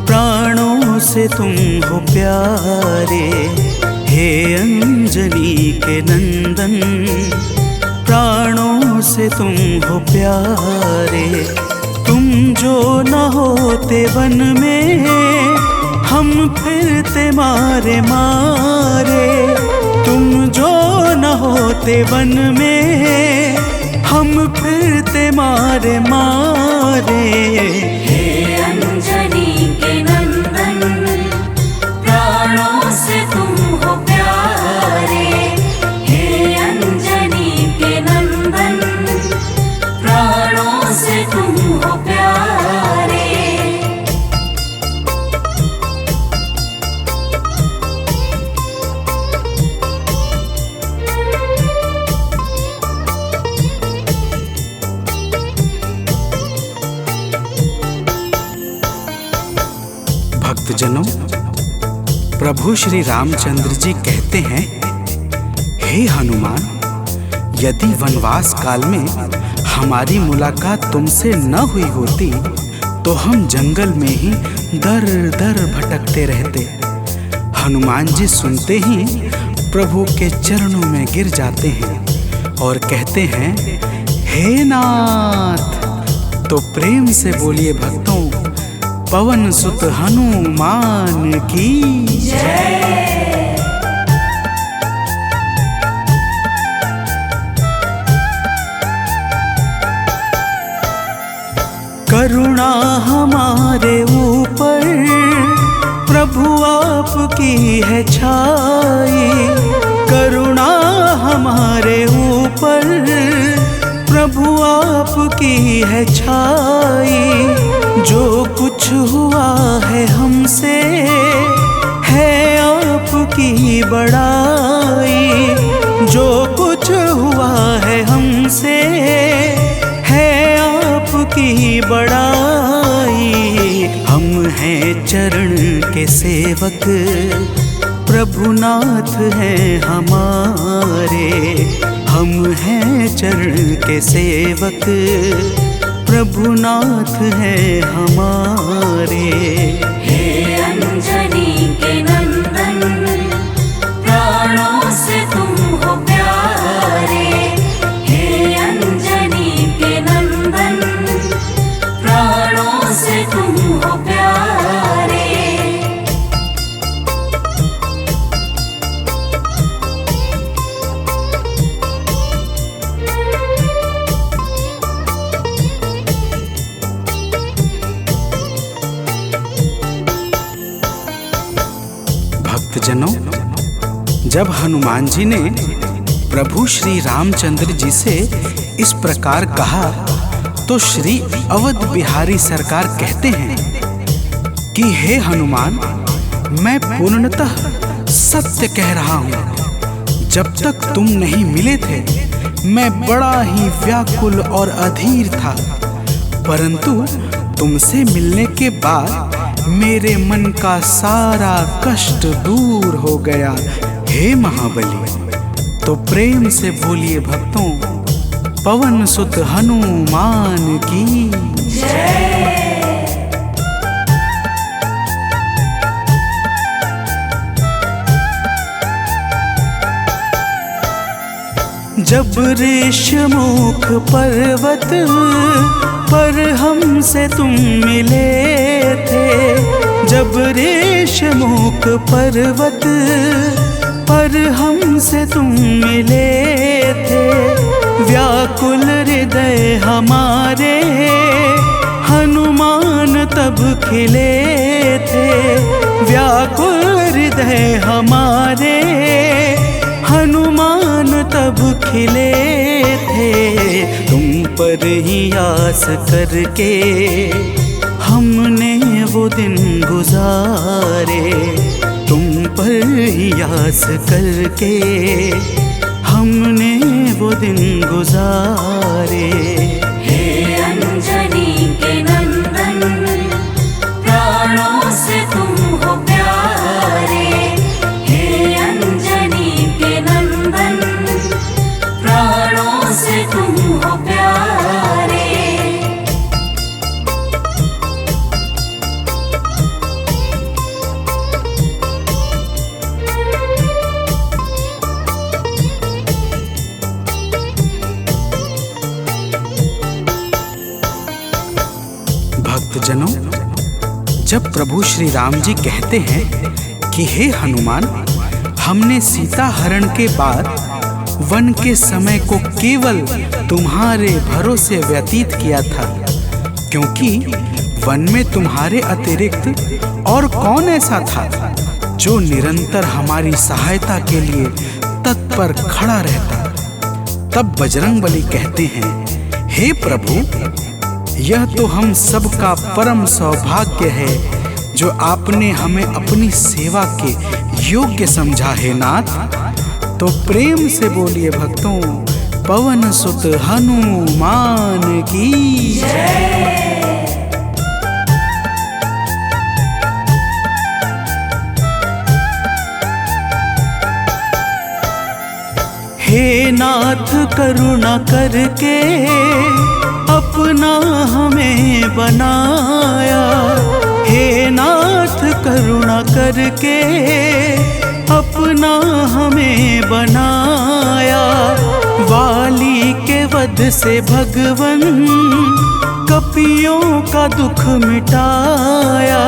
प्राणों से तुम हो प्यारे। हे अंजनी के नंदन, प्राणों से तुम हो प्यारे। तुम जो न होते वन में, हम फिरते मारे मारे। तुम जो न होते वन में, हम फिरते मारे मारे। हे अंजनी के नंदन, प्राणों से तुम हो प्यारे। हे अंजनी के नंदन, प्राणों से तुम हो प्यारे। भक्तजनों, प्रभु श्री रामचंद्र जी कहते हैं, हे हनुमान, यदि वनवास काल में हमारी मुलाकात तुमसे न हुई होती तो हम जंगल में ही दर दर भटकते रहते। हनुमान जी सुनते ही प्रभु के चरणों में गिर जाते हैं और कहते हैं, हे नाथ। तो प्रेम से बोलिए भक्तों, पवन सुत हनुमान की जय। करुणा हमारे ऊपर प्रभु आपकी है छाई। करुणा हमारे ऊपर प्रभु आपकी है छाई। जो कुछ हुआ है हमसे है आपकी बड़ाई। जो कुछ हुआ है हमसे है आपकी बड़ाई। हम हैं चरण के सेवक, प्रभुनाथ हैं हमारे। हम हैं चरण के सेवक, प्रभुनाथ हैं हमारे। हे अंजनी के नंदन, प्राणों से तुम हो प्यारे। हे अंजनी के नंदन, प्राणों से तुम हो प्यारे। भक्तजनों, जब हनुमान जी ने प्रभु श्री रामचंद्र जी से इस प्रकार कहा तो श्री अवध बिहारी सरकार कहते हैं कि हे हनुमान, मैं पूर्णतः सत्य कह रहा हूँ। जब तक तुम नहीं मिले थे मैं बड़ा ही व्याकुल और अधीर था, परंतु तुमसे मिलने के बाद मेरे मन का सारा कष्ट दूर हो गया। हे महाबली, तो प्रेम से बोलिए भक्तों, पवन सुत हनुमान की जब ऋषमुख पर्वत पर हमसे तुम मिले थे, जब ऋषमुख पर्वत पर हमसे तुम मिले थे, व्याकुल हृदय हमारे हनुमान तब खिले थे, व्याकुल हृदय हमारे हनुमान तब खिले थे। तुम पर ही आस करके हमने वो दिन गुजारे, तुम पर ही आस करके हमने वो दिन गुजारे। हे अंजनी के नंदन, प्राणों से तुम हो प्यारे, हे अंजनी के नंदन, प्राणों से तुम हो प्यारे। भक्तजनों, जब प्रभु श्री राम जी कहते हैं कि हे हनुमान, हमने सीता हरण के बाद वन के समय को केवल तुम्हारे भरोसे व्यतीत किया था, क्योंकि वन में तुम्हारे अतिरिक्त और कौन ऐसा था जो निरंतर हमारी सहायता के लिए तत्पर खड़ा रहता। तब बजरंगबली कहते हैं, हे प्रभु, यह तो हम सबका परम सौभाग्य है जो आपने हमें अपनी सेवा के योग्य समझा है नाथ। तो प्रेम से बोलिए भक्तों, पवन सुत हनुमान की जय। हे नाथ करुणा करके अपना हमें बनाया, हे नाथ करुणा करके अपना हमें बनाया। वाली के वध से भगवन कपियों का दुख मिटाया,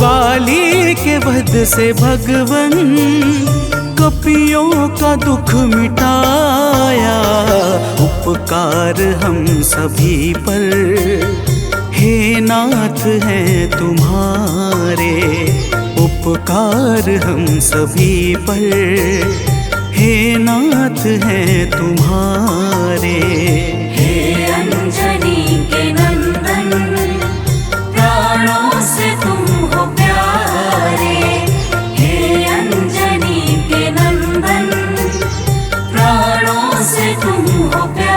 वाली के वध से भगवन कपियों का दुख मिटाया। उपकार हम सभी पर हे नाथ हैं तुम्हारे, उपकार हम सभी पर हे नाथ हैं तुम्हारे। हे अंजनी के नंदन, प्राणों से तुम हो प्यारे, हे अंजनी के नंदन, प्राणों से तुम हो प्यारे।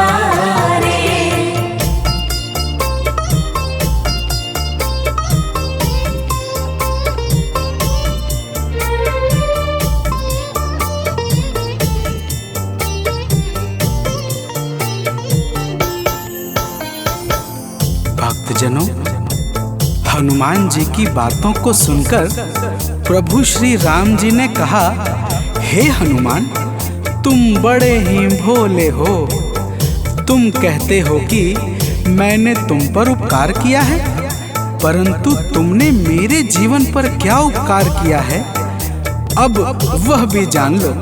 भक्तजनों, हनुमान जी की बातों को सुनकर प्रभु श्री राम जी ने कहा, हे हनुमान, तुम बड़े ही भोले हो। तुम कहते हो कि मैंने तुम पर उपकार किया है, परंतु तुमने मेरे जीवन पर क्या उपकार किया है, अब वह भी जान लो।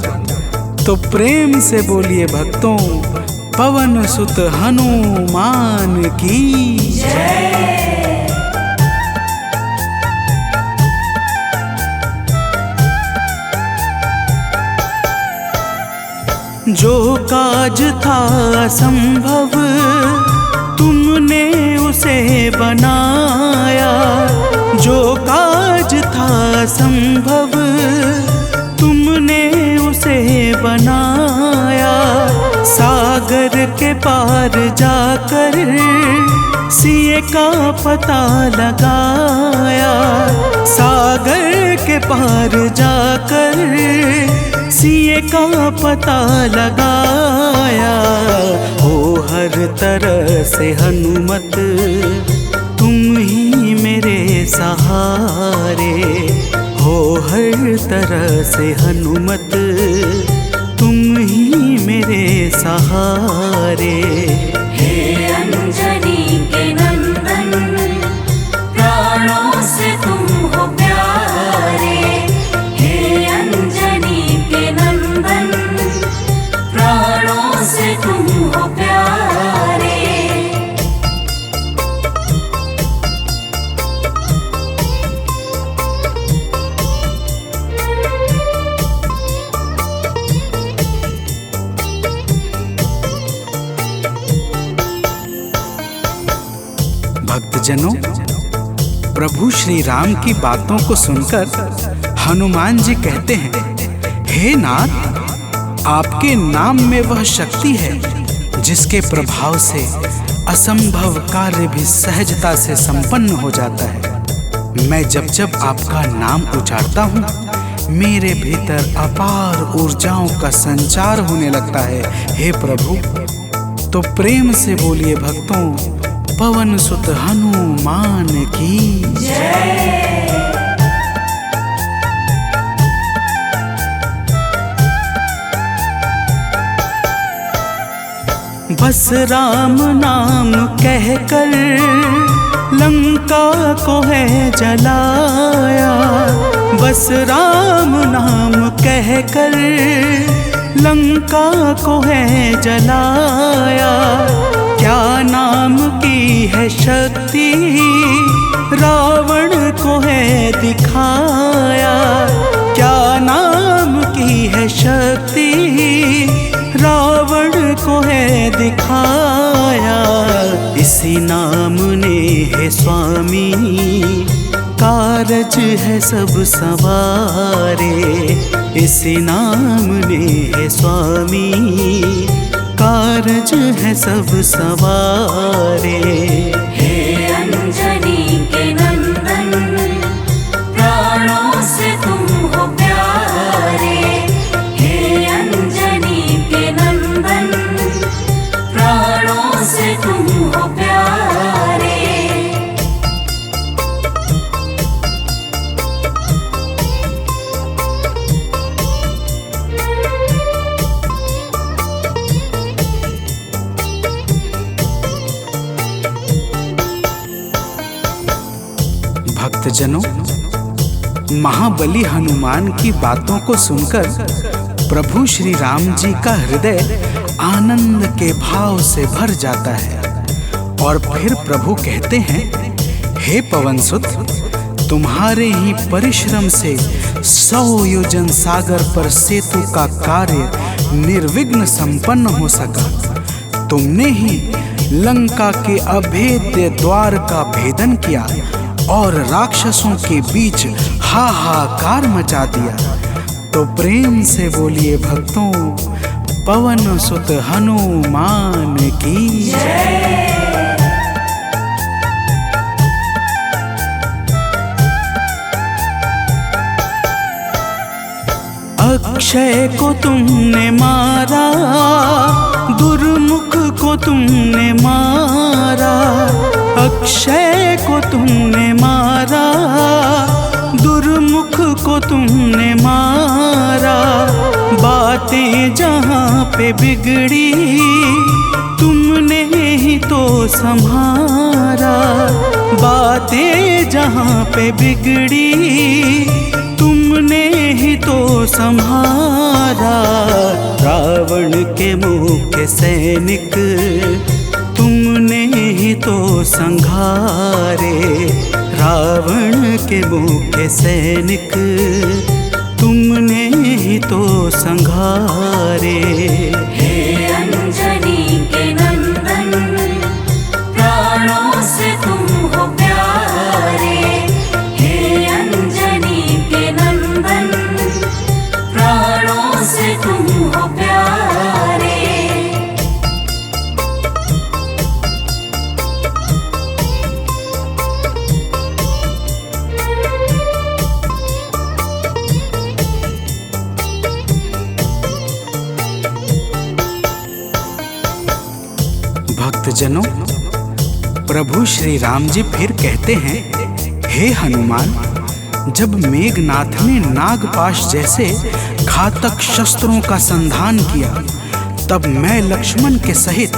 तो प्रेम से बोलिए भक्तों, पवन सुत हनुमान की जय। जो काज था संभव तुमने उसे बनाया, जो काज था संभव तुमने उसे बनाया। सागर के पार जाकर सिए का पता लगाया, सागर के पार जाकर सिए का पता लगाया। हो हर तरह से हनुमत, तुम ही मेरे सहारे। हो हर तरह से हनुमत, तुम ही मेरे सहारे। हे अंजनी के नंदन, प्राणों से तुम हो प्यारे। हे अंजनी के नंदन, प्राणों से तुम हो प्यारे। भक्तजनों, प्रभु श्री राम की बातों को सुनकर हनुमान जी कहते हैं, हे नाथ, आपके नाम में वह शक्ति है जिसके प्रभाव से असंभव कार्य भी सहजता से संपन्न हो जाता है। मैं जब जब आपका नाम उच्चारता हूँ, मेरे भीतर अपार ऊर्जाओं का संचार होने लगता है। हे प्रभु, तो प्रेम से बोलिए भक्तों, पवन सुत हनुमान की जय। बस राम नाम कहकर लंका को है जलाया। बस राम नाम कहकर लंका को है जलाया। क्या नाम की है शक्ति, रावण को है दिखाया। क्या नाम की है शक्ति, रावण को है दिखाया। इसी नाम ने है स्वामी, कारज है सब सवारे। इसी नाम ने है स्वामी, कारज है सब सवारे। हे अंजनी के नंदन, प्राणों से तुम हो प्यारे। हे अंजनी के नंदन, प्राणों से तुम हो प्यारे। भक्तजनों, महाबली हनुमान की बातों को सुनकर प्रभु श्री राम जी का हृदय आनंद के भाव से भर जाता है। और फिर प्रभु कहते हैं, हे पवनसुत, तुम्हारे ही परिश्रम से 100 योजन सागर पर सेतु का कार्य निर्विघ्न संपन्न हो सका। तुमने ही लंका के अभेद्य द्वार का भेदन किया और राक्षसों के बीच हाहाकार मचा दिया। तो प्रेम से बोलिए भक्तों, पवन सुत हनुमान की जय। अक्षय को तुमने मारा, दुर्मुख को तुमने मारा। अक्षय को तुमने मारा, दुर्मुख को तुमने मारा। बातें जहाँ पे बिगड़ी, तुमने ही तो संभारा। बातें जहाँ पे बिगड़ी, तुमने ही तो संहारा। रावण के मुख्य सैनिक, तुमने ही तो संघारे। रावण के मुख्य सैनिक, तुमने ही तो संघारे। हे अंजनी के नंदन, प्राणों से तुम हो प्यारे। हे अंजनी के नंदन, प्राणों से तुम हो प्यारे। भक्तजनों, प्रभु श्री राम जी फिर कहते हैं, हे हनुमान, जब मेघनाथ ने नागपाश जैसे घातक शस्त्रों का संधान किया, तब मैं लक्ष्मण के सहित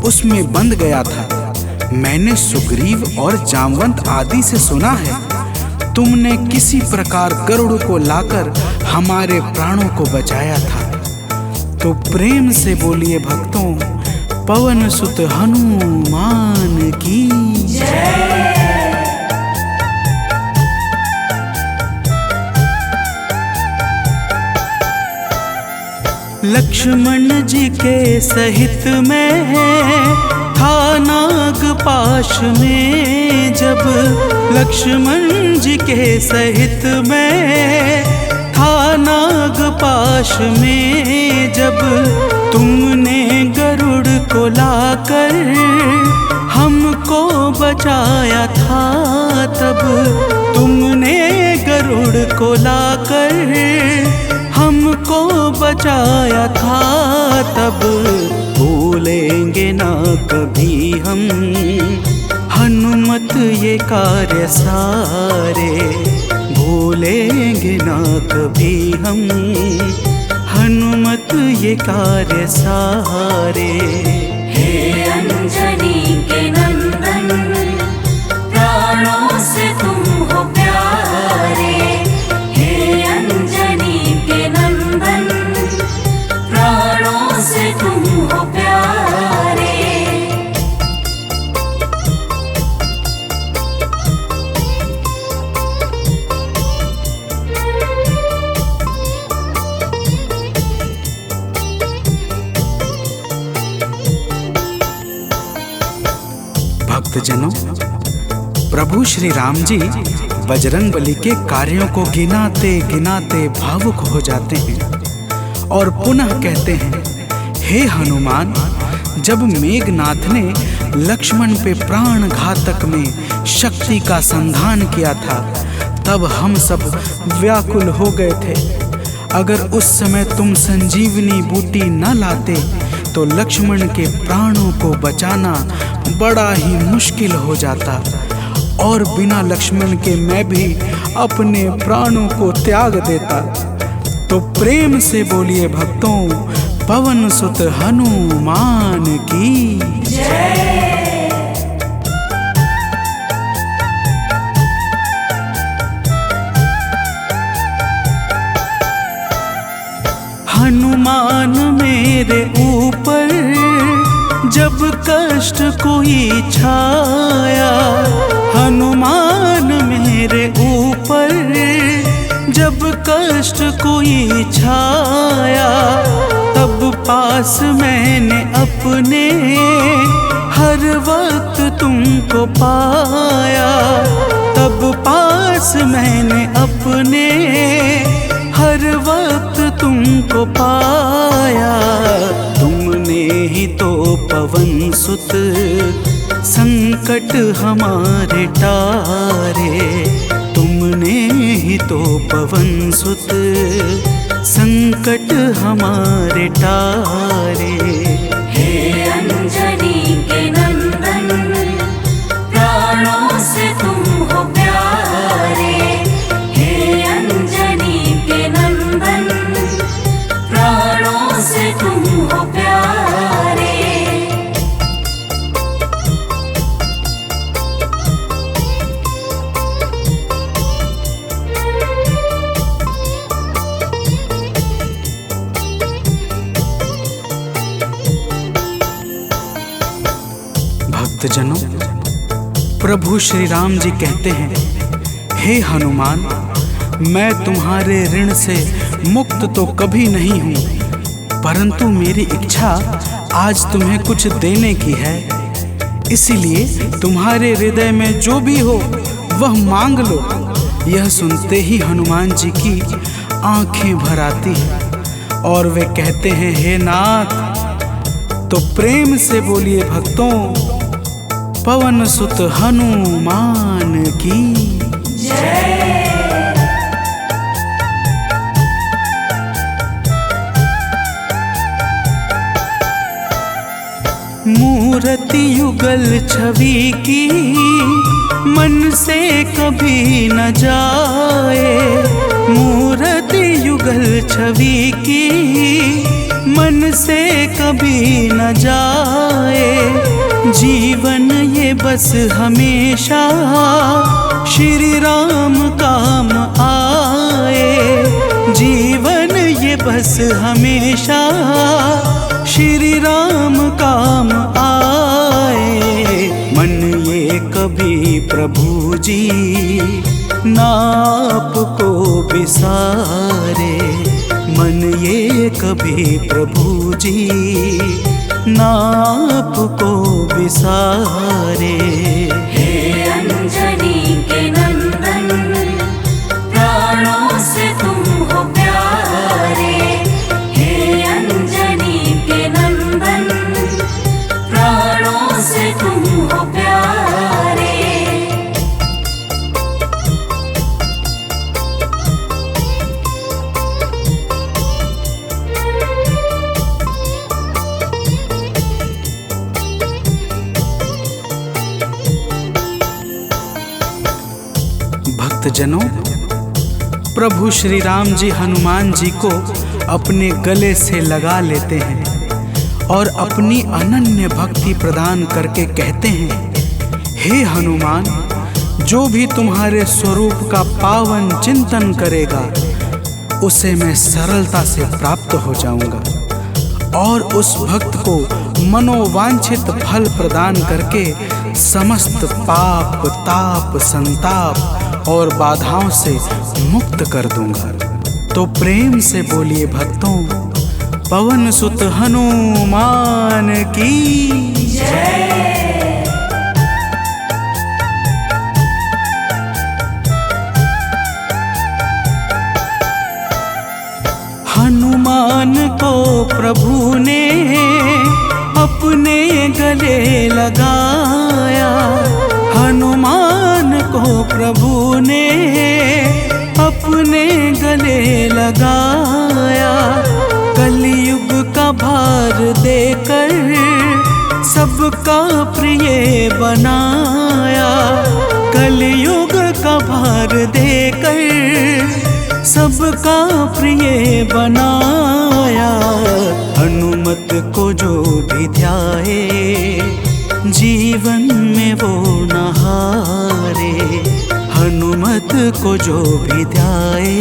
उसमें बंध गया था। मैंने सुग्रीव और जामवंत आदि से सुना है, तुमने किसी प्रकार गरुड़ को लाकर हमारे प्राणों को बचाया था। तो प्रेम से बोलिए भक्तों, पवन सुत हनुमान की जय। लक्ष्मण जी के सहित में था नागपाश में, जब लक्ष्मण जी के सहित में था नागपाश में, जब तुमने गरुड़ को लाकर हमको बचाया था, तब तुमने गरुड़ को लाकर हमको बचाया था, तब भूलेंगे ना कभी हम हनुमत ये कार्य सारे, भूलेंगे ना कभी हम हनुमत ये कार्य सारे। हे अंजनी के नंदन, प्राणों से तुम हो प्यारे। हे अंजनी के नंदन, प्राणों से तुम हो प्यारे। भक्तजनों, प्रभु श्री राम जी बजरंगबली के कार्यों को गिनाते गिनाते भावुक हो जाते हैं और पुनः कहते हैं, हे हनुमान, जब मेघनाथ ने लक्ष्मण पे प्राण घातक में शक्ति का संधान किया था, तब हम सब व्याकुल हो गए थे। अगर उस समय तुम संजीवनी बूटी न लाते तो लक्ष्मण के प्राणों को बचाना बड़ा ही मुश्किल हो जाता, और बिना लक्ष्मण के मैं भी अपने प्राणों को त्याग देता। तो प्रेम से बोलिए भक्तों, पवन सुत हनुमान की जय। हनुमान मेरे ऊपर जब कष्ट कोई छाया, हनुमान मेरे ऊपर जब कष्ट कोई छाया, तब पास मैंने अपने हर वक्त तुमको पाया, तब पास मैंने अपने हर वक्त तुमको पाया। तुमने ही तो पवन सुत संकट हमारे टारे, तुमने ही तो पवन सुत संकट हमारे टारे। हे अंजनी के नंदन, प्राणों से तुम हो प्यारे। हे अंजनी के नंदन, प्राणों से तुम हो प्यारे। भक्तजनों, प्रभु श्री राम जी कहते हैं, हे हनुमान, मैं तुम्हारे ऋण से मुक्त तो कभी नहीं हूँ, परंतु मेरी इच्छा आज तुम्हें कुछ देने की है। इसीलिए तुम्हारे हृदय में जो भी हो वह मांग लो। यह सुनते ही हनुमान जी की आंखें भर आती हैं और वे कहते हैं, हे नाथ। तो प्रेम से बोलिए भक्तों, पवन सुत हनुमान की जय। मूर्ति मूर्ति युगल छवि की मन से कभी न जाए, मूर्ति युगल छवि की मन से कभी न जाए। जीवन ये बस हमेशा श्री राम काम आए, जीवन ये बस हमेशा श्री राम काम आए। मन ये कभी प्रभु जी नाप को बिसारे, मन ये कभी प्रभु जी नाप को बिसारे। हे अंजनी के नंदन, प्राणों से तुम हो प्यारे। हे अंजनी के नंदन, प्राणों से तुम हो प्यारे। भक्तजनों, प्रभु श्री राम जी हनुमान जी को अपने गले से लगा लेते हैं और अपनी अनन्य भक्ति प्रदान करके कहते हैं, हे हनुमान, जो भी तुम्हारे स्वरूप का पावन चिंतन करेगा उसे मैं सरलता से प्राप्त हो जाऊंगा और उस भक्त को मनोवांछित फल प्रदान करके समस्त पाप ताप संताप और बाधाओं से मुक्त कर दूंगा। तो प्रेम से बोलिए भक्तों, पवन सुत हनुमान की जय। हनुमान को प्रभु ने अपने गले लगाया, हनुमान को प्रभु ने अपने गले लगाया। कलयुग का भार देकर सबका प्रिय बनाया, कलयुग का भार देकर सबका प्रिय बनाया। हनुमत को जो भी ध्याए जीवन में वो न हारे, हनुमत को जो भी ध्याए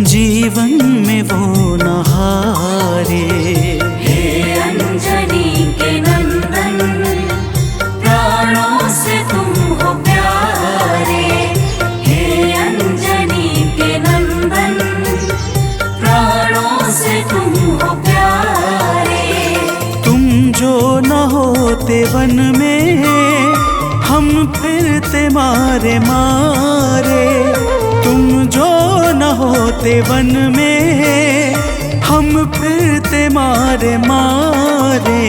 जीवन में वो न हारे। हे अंजनी के नंदन, प्राणों से तुम हो प्यारे। हे अंजनी के नंदन, प्राणों से तुम हो प्यारे। तुम जो न होते वन में हम फिरते मारे मारे, तुम जो न होते वन में हम फिरते मारे मारे।